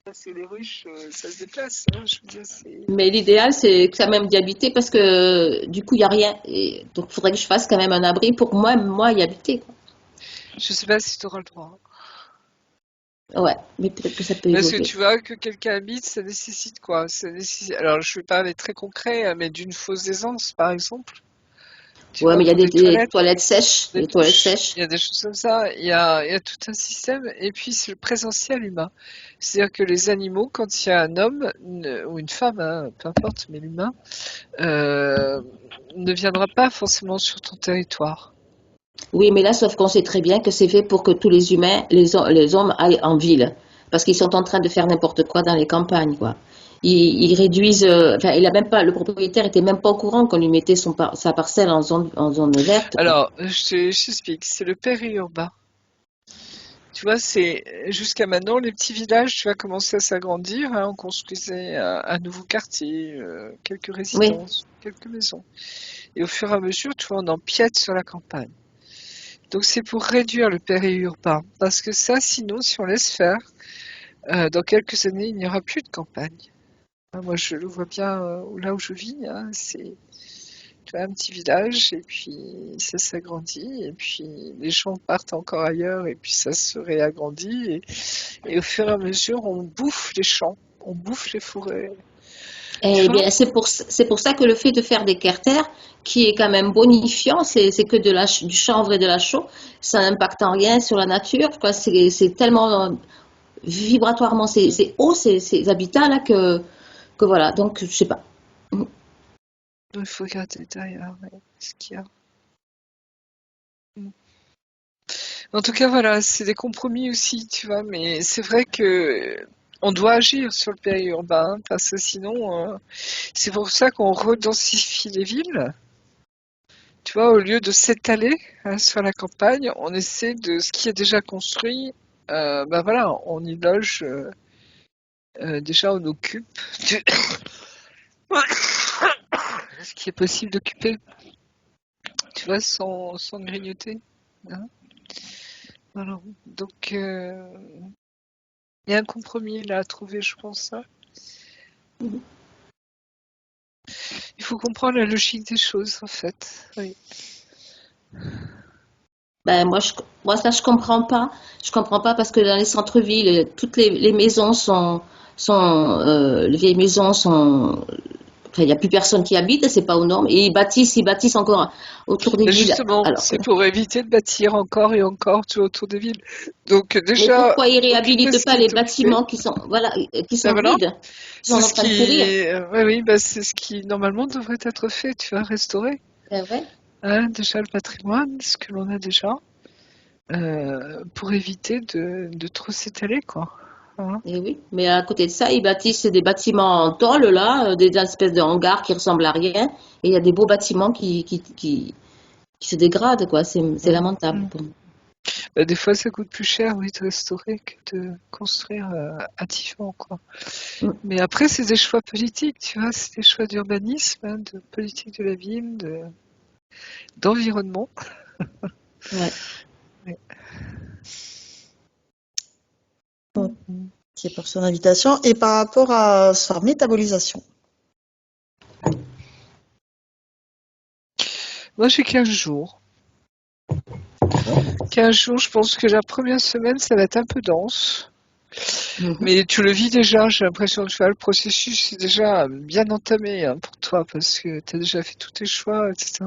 Parce que les ruches, ça se déplace, hein, je veux dire, c'est. Mais l'idéal, c'est quand même d'y habiter parce que du coup, il n'y a rien. Et donc, il faudrait que je fasse quand même un abri pour moi y habiter, quoi. Je sais pas si tu auras le droit. Ouais, mais peut-être que ça peut Parce que évoluer. tu vois, que quelqu'un habite, ça nécessite quoi? Ça nécessite. Alors, je vais parler très concret, mais d'une fausse aisance, par exemple. Tu Ouais, vois, mais il y a pour des, des des toilettes, toilettes sèches, des des toilettes douches, sèches. il y a des choses comme ça. Il y a tout un système. Et puis, c'est le présentiel humain. C'est-à-dire que les animaux, quand il y a un homme ou une femme, hein, peu importe, mais l'humain, euh, ne viendra pas forcément sur ton territoire. Oui, mais là, sauf qu'on sait très bien que c'est fait pour que tous les humains, les hommes aillent en ville. Parce qu'ils sont en train de faire n'importe quoi dans les campagnes, quoi. Ils réduisent, enfin, il a même pas, le propriétaire était même pas au courant qu'on lui mettait sa parcelle en zone verte, quoi. Alors, je t'explique. C'est le périurbain. Tu vois, c'est jusqu'à maintenant, les petits villages, tu vas commencer à s'agrandir, hein, on construisait un nouveau quartier, quelques Oui. résidences, quelques maisons. Et au fur et à mesure, tu vois, on empiète sur la campagne. Donc c'est pour réduire le périurbain, parce que ça, sinon, si on laisse faire, dans quelques années, il n'y aura plus de campagne. Hein, moi, je le vois bien là où je vis, hein, c'est tu vois, un petit village, et puis ça s'agrandit, et puis les gens partent encore ailleurs, et puis ça se réagrandit, et au fur et à mesure, on bouffe les champs, on bouffe les forêts. Tu Eh vois? bien, c'est pour ça que le fait de faire des carters, qui est quand même bonifiant, c'est que du chanvre et de la chaux, ça n'impacte en rien sur la nature, quoi. C'est tellement vibratoirement, c'est haut, ces habitats-là, que voilà. Donc, je sais pas. Il faut regarder derrière, ouais, ce qu'il y a. Mm. En tout cas, voilà, c'est des compromis aussi, tu vois, mais c'est vrai que on doit agir sur le périurbain, parce que sinon, c'est pour ça qu'on redensifie les villes. Tu vois, au lieu de s'étaler hein, sur la campagne, on essaie de ce qui est déjà construit. Ben voilà, on y loge. Déjà, on occupe ce qui est possible d'occuper, tu vois, sans grignoter. Hein. Voilà. Donc, il y a un compromis là à trouver, je pense. Hein. Il faut comprendre la logique des choses, en fait. Oui. Ben, moi, ça, je comprends pas. Je comprends pas parce que dans les centres-villes, toutes les maisons les vieilles maisons sont, enfin, il n'y a plus personne qui habite, c'est pas aux normes. Et ils bâtissent encore autour des Mais villes. justement, Alors, c'est pour éviter de bâtir encore et encore tu vois, autour des villes. Donc, mais déjà, pourquoi ils occuper réhabilitent ce pas qui les est occupé. bâtiments voilà, qui Ben sont voilà, vides? Ils sont c'est en ce train de pourrir. qui, ouais, oui, ben c'est ce qui normalement devrait être fait, tu vois, restaurer. Ben ouais. Hein, déjà le patrimoine, ce que l'on a déjà. Pour éviter de trop s'étaler, quoi. Hein. Et oui, mais à côté de ça, ils bâtissent des bâtiments en tôle, là, des espèces de hangars qui ressemblent à rien. Et il y a des beaux bâtiments qui se dégradent, quoi. C'est Mm, lamentable mm. pour moi. Bah, des fois, ça coûte plus cher, oui, de restaurer que de construire hâtivement, quoi. Mm. Mais après, c'est des choix politiques, tu vois, c'est des choix d'urbanisme, hein, de politique de la ville, d'environnement. Ouais. Ouais. Bon, qui est pour son invitation. Et par rapport à sa métabolisation. Moi, j'ai 15 jours. 15 jours, je pense que la première semaine, ça va être un peu dense. Mhm. Mais tu le vis déjà, j'ai l'impression que tu vois, le processus est déjà bien entamé hein, pour toi parce que tu as déjà fait tous tes choix, etc.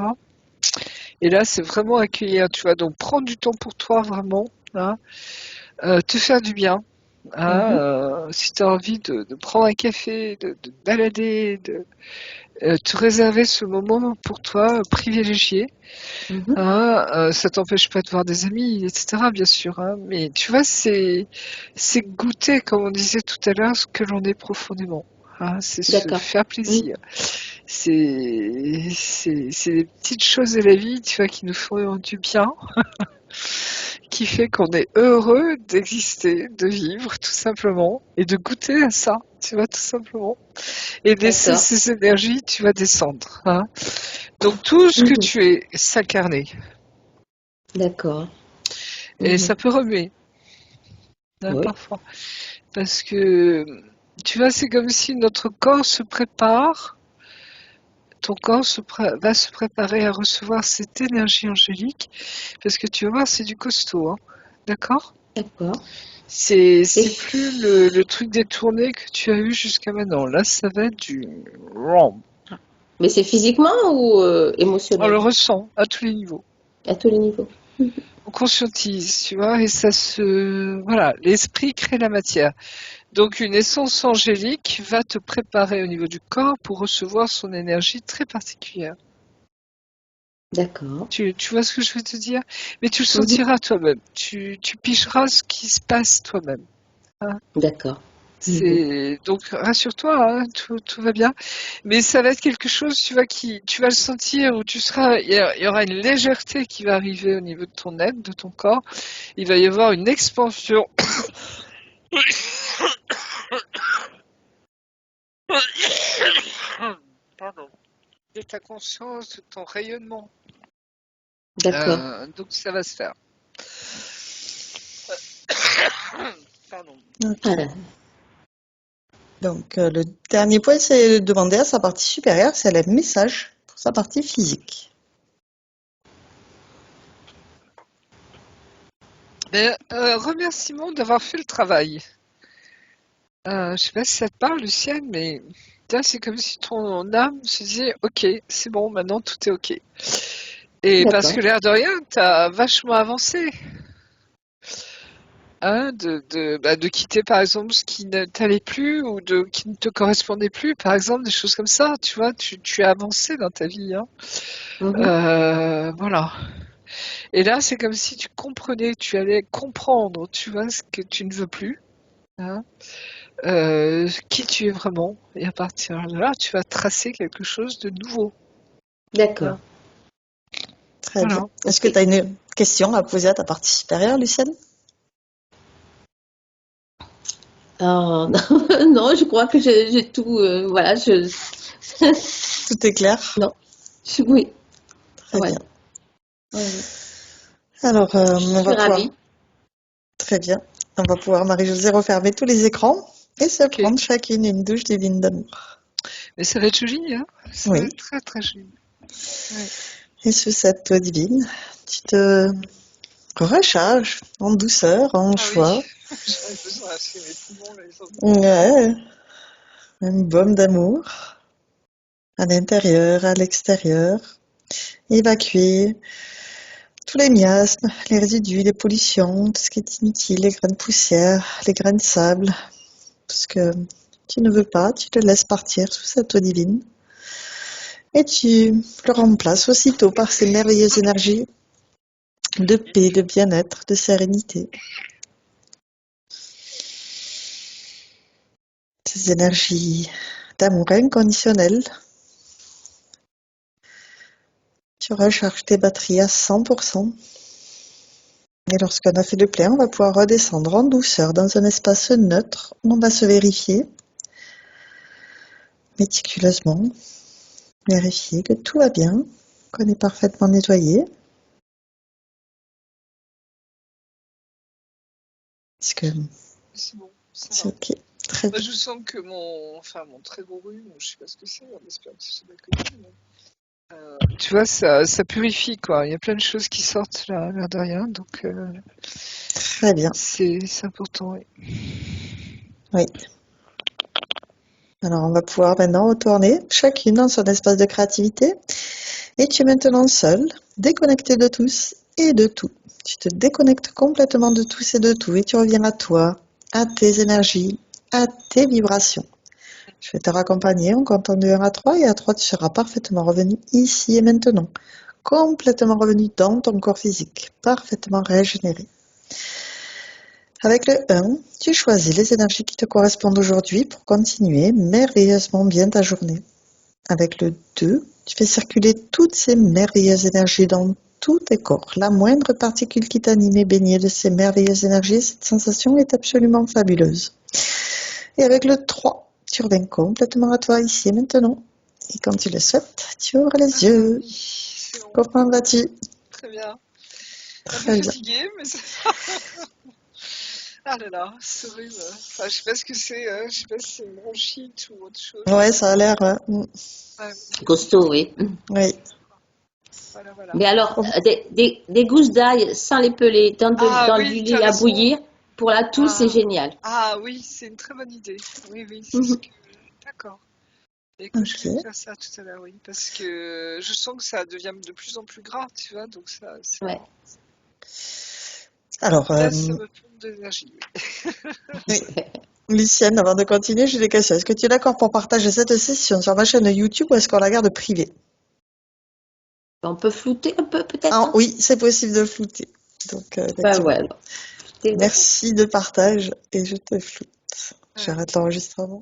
Et là, c'est vraiment accueillir, tu vois. Donc, prendre du temps pour toi, vraiment, hein, te faire du bien. Hein, Mhm. si tu as envie de prendre un café, de te balader, de te réserver ce moment pour toi privilégié. Mhm. Hein, ça t'empêche pas de voir des amis, etc. Bien sûr. Hein, mais tu vois, c'est goûter, comme on disait tout à l'heure, ce que l'on est profondément. Hein, c'est se D'accord. faire Mhm. plaisir. C'est des petites choses de la vie, tu vois, qui nous font du bien, qui fait qu'on est heureux d'exister, de vivre, tout simplement, et de goûter à ça, tu vois, tout simplement. Et laisser D'accord. ces énergies, tu vas descendre. Hein. Donc tout ce que Mhm. tu es, s'incarner. D'accord. Et Mhm. ça peut remuer, hein, Oui. parfois. Parce que, tu vois, c'est comme si notre corps se prépare, ton corps va se préparer à recevoir cette énergie angélique, parce que tu vas voir, c'est du costaud, hein. D'accord? D'accord. Et C'est plus le truc détourné que tu as eu jusqu'à maintenant. Là, ça va être du ram. mais c'est physiquement ou On le émotionnel? ressent à tous les niveaux. À tous les niveaux. On conscientise, tu vois, et ça se... Voilà, l'esprit crée la matière. Donc une essence angélique va te préparer au niveau du corps pour recevoir son énergie très particulière. D'accord. Tu vois ce que je veux te dire? Mais tu le Mhm. sentiras toi-même. Tu pigeras ce qui se passe toi-même. Hein. D'accord. Mhm. Donc rassure-toi, hein, tout va bien. Mais ça va être quelque chose, tu vois, qui tu vas le sentir où il y aura une légèreté qui va arriver au niveau de ton être, de ton corps. Il va y avoir une expansion. Pardon. De ta conscience, de ton rayonnement. D'accord. Donc ça va se faire. Pardon. Ok. Voilà. Donc, le dernier point, c'est de demander à sa partie supérieure si elle a un message pour sa partie physique. Mais, remerciement d'avoir fait le travail. Je sais pas si ça te parle, Lucienne, mais là, c'est comme si ton âme se disait, ok, c'est bon, maintenant tout est ok. Et parce D'accord. que l'air de rien, t'as vachement avancé. Hein, de quitter par exemple ce qui ne t'allait plus ou qui ne te correspondait plus, par exemple, des choses comme ça, tu vois, tu as avancé dans ta vie. Hein. Mhm. Voilà. Et là, c'est comme si tu comprenais, tu allais comprendre, tu vois, ce que tu ne veux plus, hein, qui tu es vraiment. Et à partir de là, tu vas tracer quelque chose de nouveau. D'accord. Hein. Très bien. Voilà. Est-ce que Ok. tu as une question à poser à ta partie supérieure, Lucienne? Ah, non, je crois que j'ai tout. Voilà, Tout est clair? non, oui. Très Ouais. bien. Ouais, ouais. Alors, Je on suis va pouvoir... ravie. Très bien. On va pouvoir, Marie-Josée, refermer tous les écrans et se Ok. prendre chacune une douche divine d'amour. Mais ça va être joli, hein. Ça va Oui. être très très joli. Ouais. Et sous cette eau divine, tu te recharges en douceur, en Ah oui, joie. j'aurais besoin d'acheter mes poumons, là, ils ont besoin. Ouais. Un baume d'amour à l'intérieur, à l'extérieur. Évacuer tous les miasmes, les résidus, les pollutions, tout ce qui est inutile, les grains de poussière, les grains de sable, tout ce que tu ne veux pas, tu le laisses partir sous cette eau divine et tu le remplaces aussitôt par ces merveilleuses énergies de paix, de bien-être, de sérénité. Ces énergies d'amour inconditionnel. Tu recharges tes batteries à 100%. Et lorsqu'on a fait le plein, on va pouvoir redescendre en douceur dans un espace neutre où on va se vérifier méticuleusement, vérifier que tout va bien, qu'on est parfaitement nettoyé. Est-ce que C'est bon, ça c'est va. ok? Très Moi, bien. je sens que mon très gros rhume, je sais pas ce que c'est, on espère que c'est pas connu, mais, tu vois, ça purifie, quoi. Il y a plein de choses qui sortent là, l'air de rien, donc Très bien. c'est important, oui. Oui. Alors, on va pouvoir maintenant retourner chacune dans son espace de créativité. Et tu es maintenant seule, déconnectée de tous et de tout. Tu te déconnectes complètement de tous et de tout et tu reviens à toi, à tes énergies, à tes vibrations. Je vais te raccompagner en comptant de 1 à 3 et à 3 tu seras parfaitement revenu ici et maintenant. Complètement revenu dans ton corps physique, parfaitement régénéré. Avec le 1, tu choisis les énergies qui te correspondent aujourd'hui pour continuer merveilleusement bien ta journée. Avec le 2, tu fais circuler toutes ces merveilleuses énergies dans tous tes corps. La moindre particule qui t'anime est baignée de ces merveilleuses énergies. Cette sensation est absolument fabuleuse. Et avec le 3, tu reviens complètement à toi ici et maintenant. Et quand tu le souhaites, tu ouvres les yeux. Oui, c'est bon. Comment vas-tu? Très bien. Un peu Très bien. fatiguée, mais ça... Ah là là, c'est horrible. Enfin, je sais pas ce que c'est, je sais pas si c'est une bronchite ou autre chose. Ouais, ça a l'air. Ouais, Costaud, oui. Oui. voilà. Mais alors, des gousses d'ail sans les peler Ah dans du oui, t'as lait à raison. bouillir, pour la toux, c'est génial. Ah oui, c'est une très bonne idée. Oui, c'est ce que... D'accord. Écoute, je vais Ok. faire ça tout à l'heure, oui. Parce que je sens que ça devient de plus en plus gras, tu vois. Donc ça, Ouais. Alors, là, ça me pompe de l'énergie. oui. Lucienne, avant de continuer, j'ai des questions. Est-ce que tu es d'accord pour partager cette session sur ma chaîne YouTube ou est-ce qu'on la garde privée? On peut flouter un peu, peut-être, Ah, hein? oui, c'est possible de flouter. Donc, Ben effectivement. ouais, alors. Flouter, ouais. Merci de partage et je te floute. Ouais. J'arrête l'enregistrement.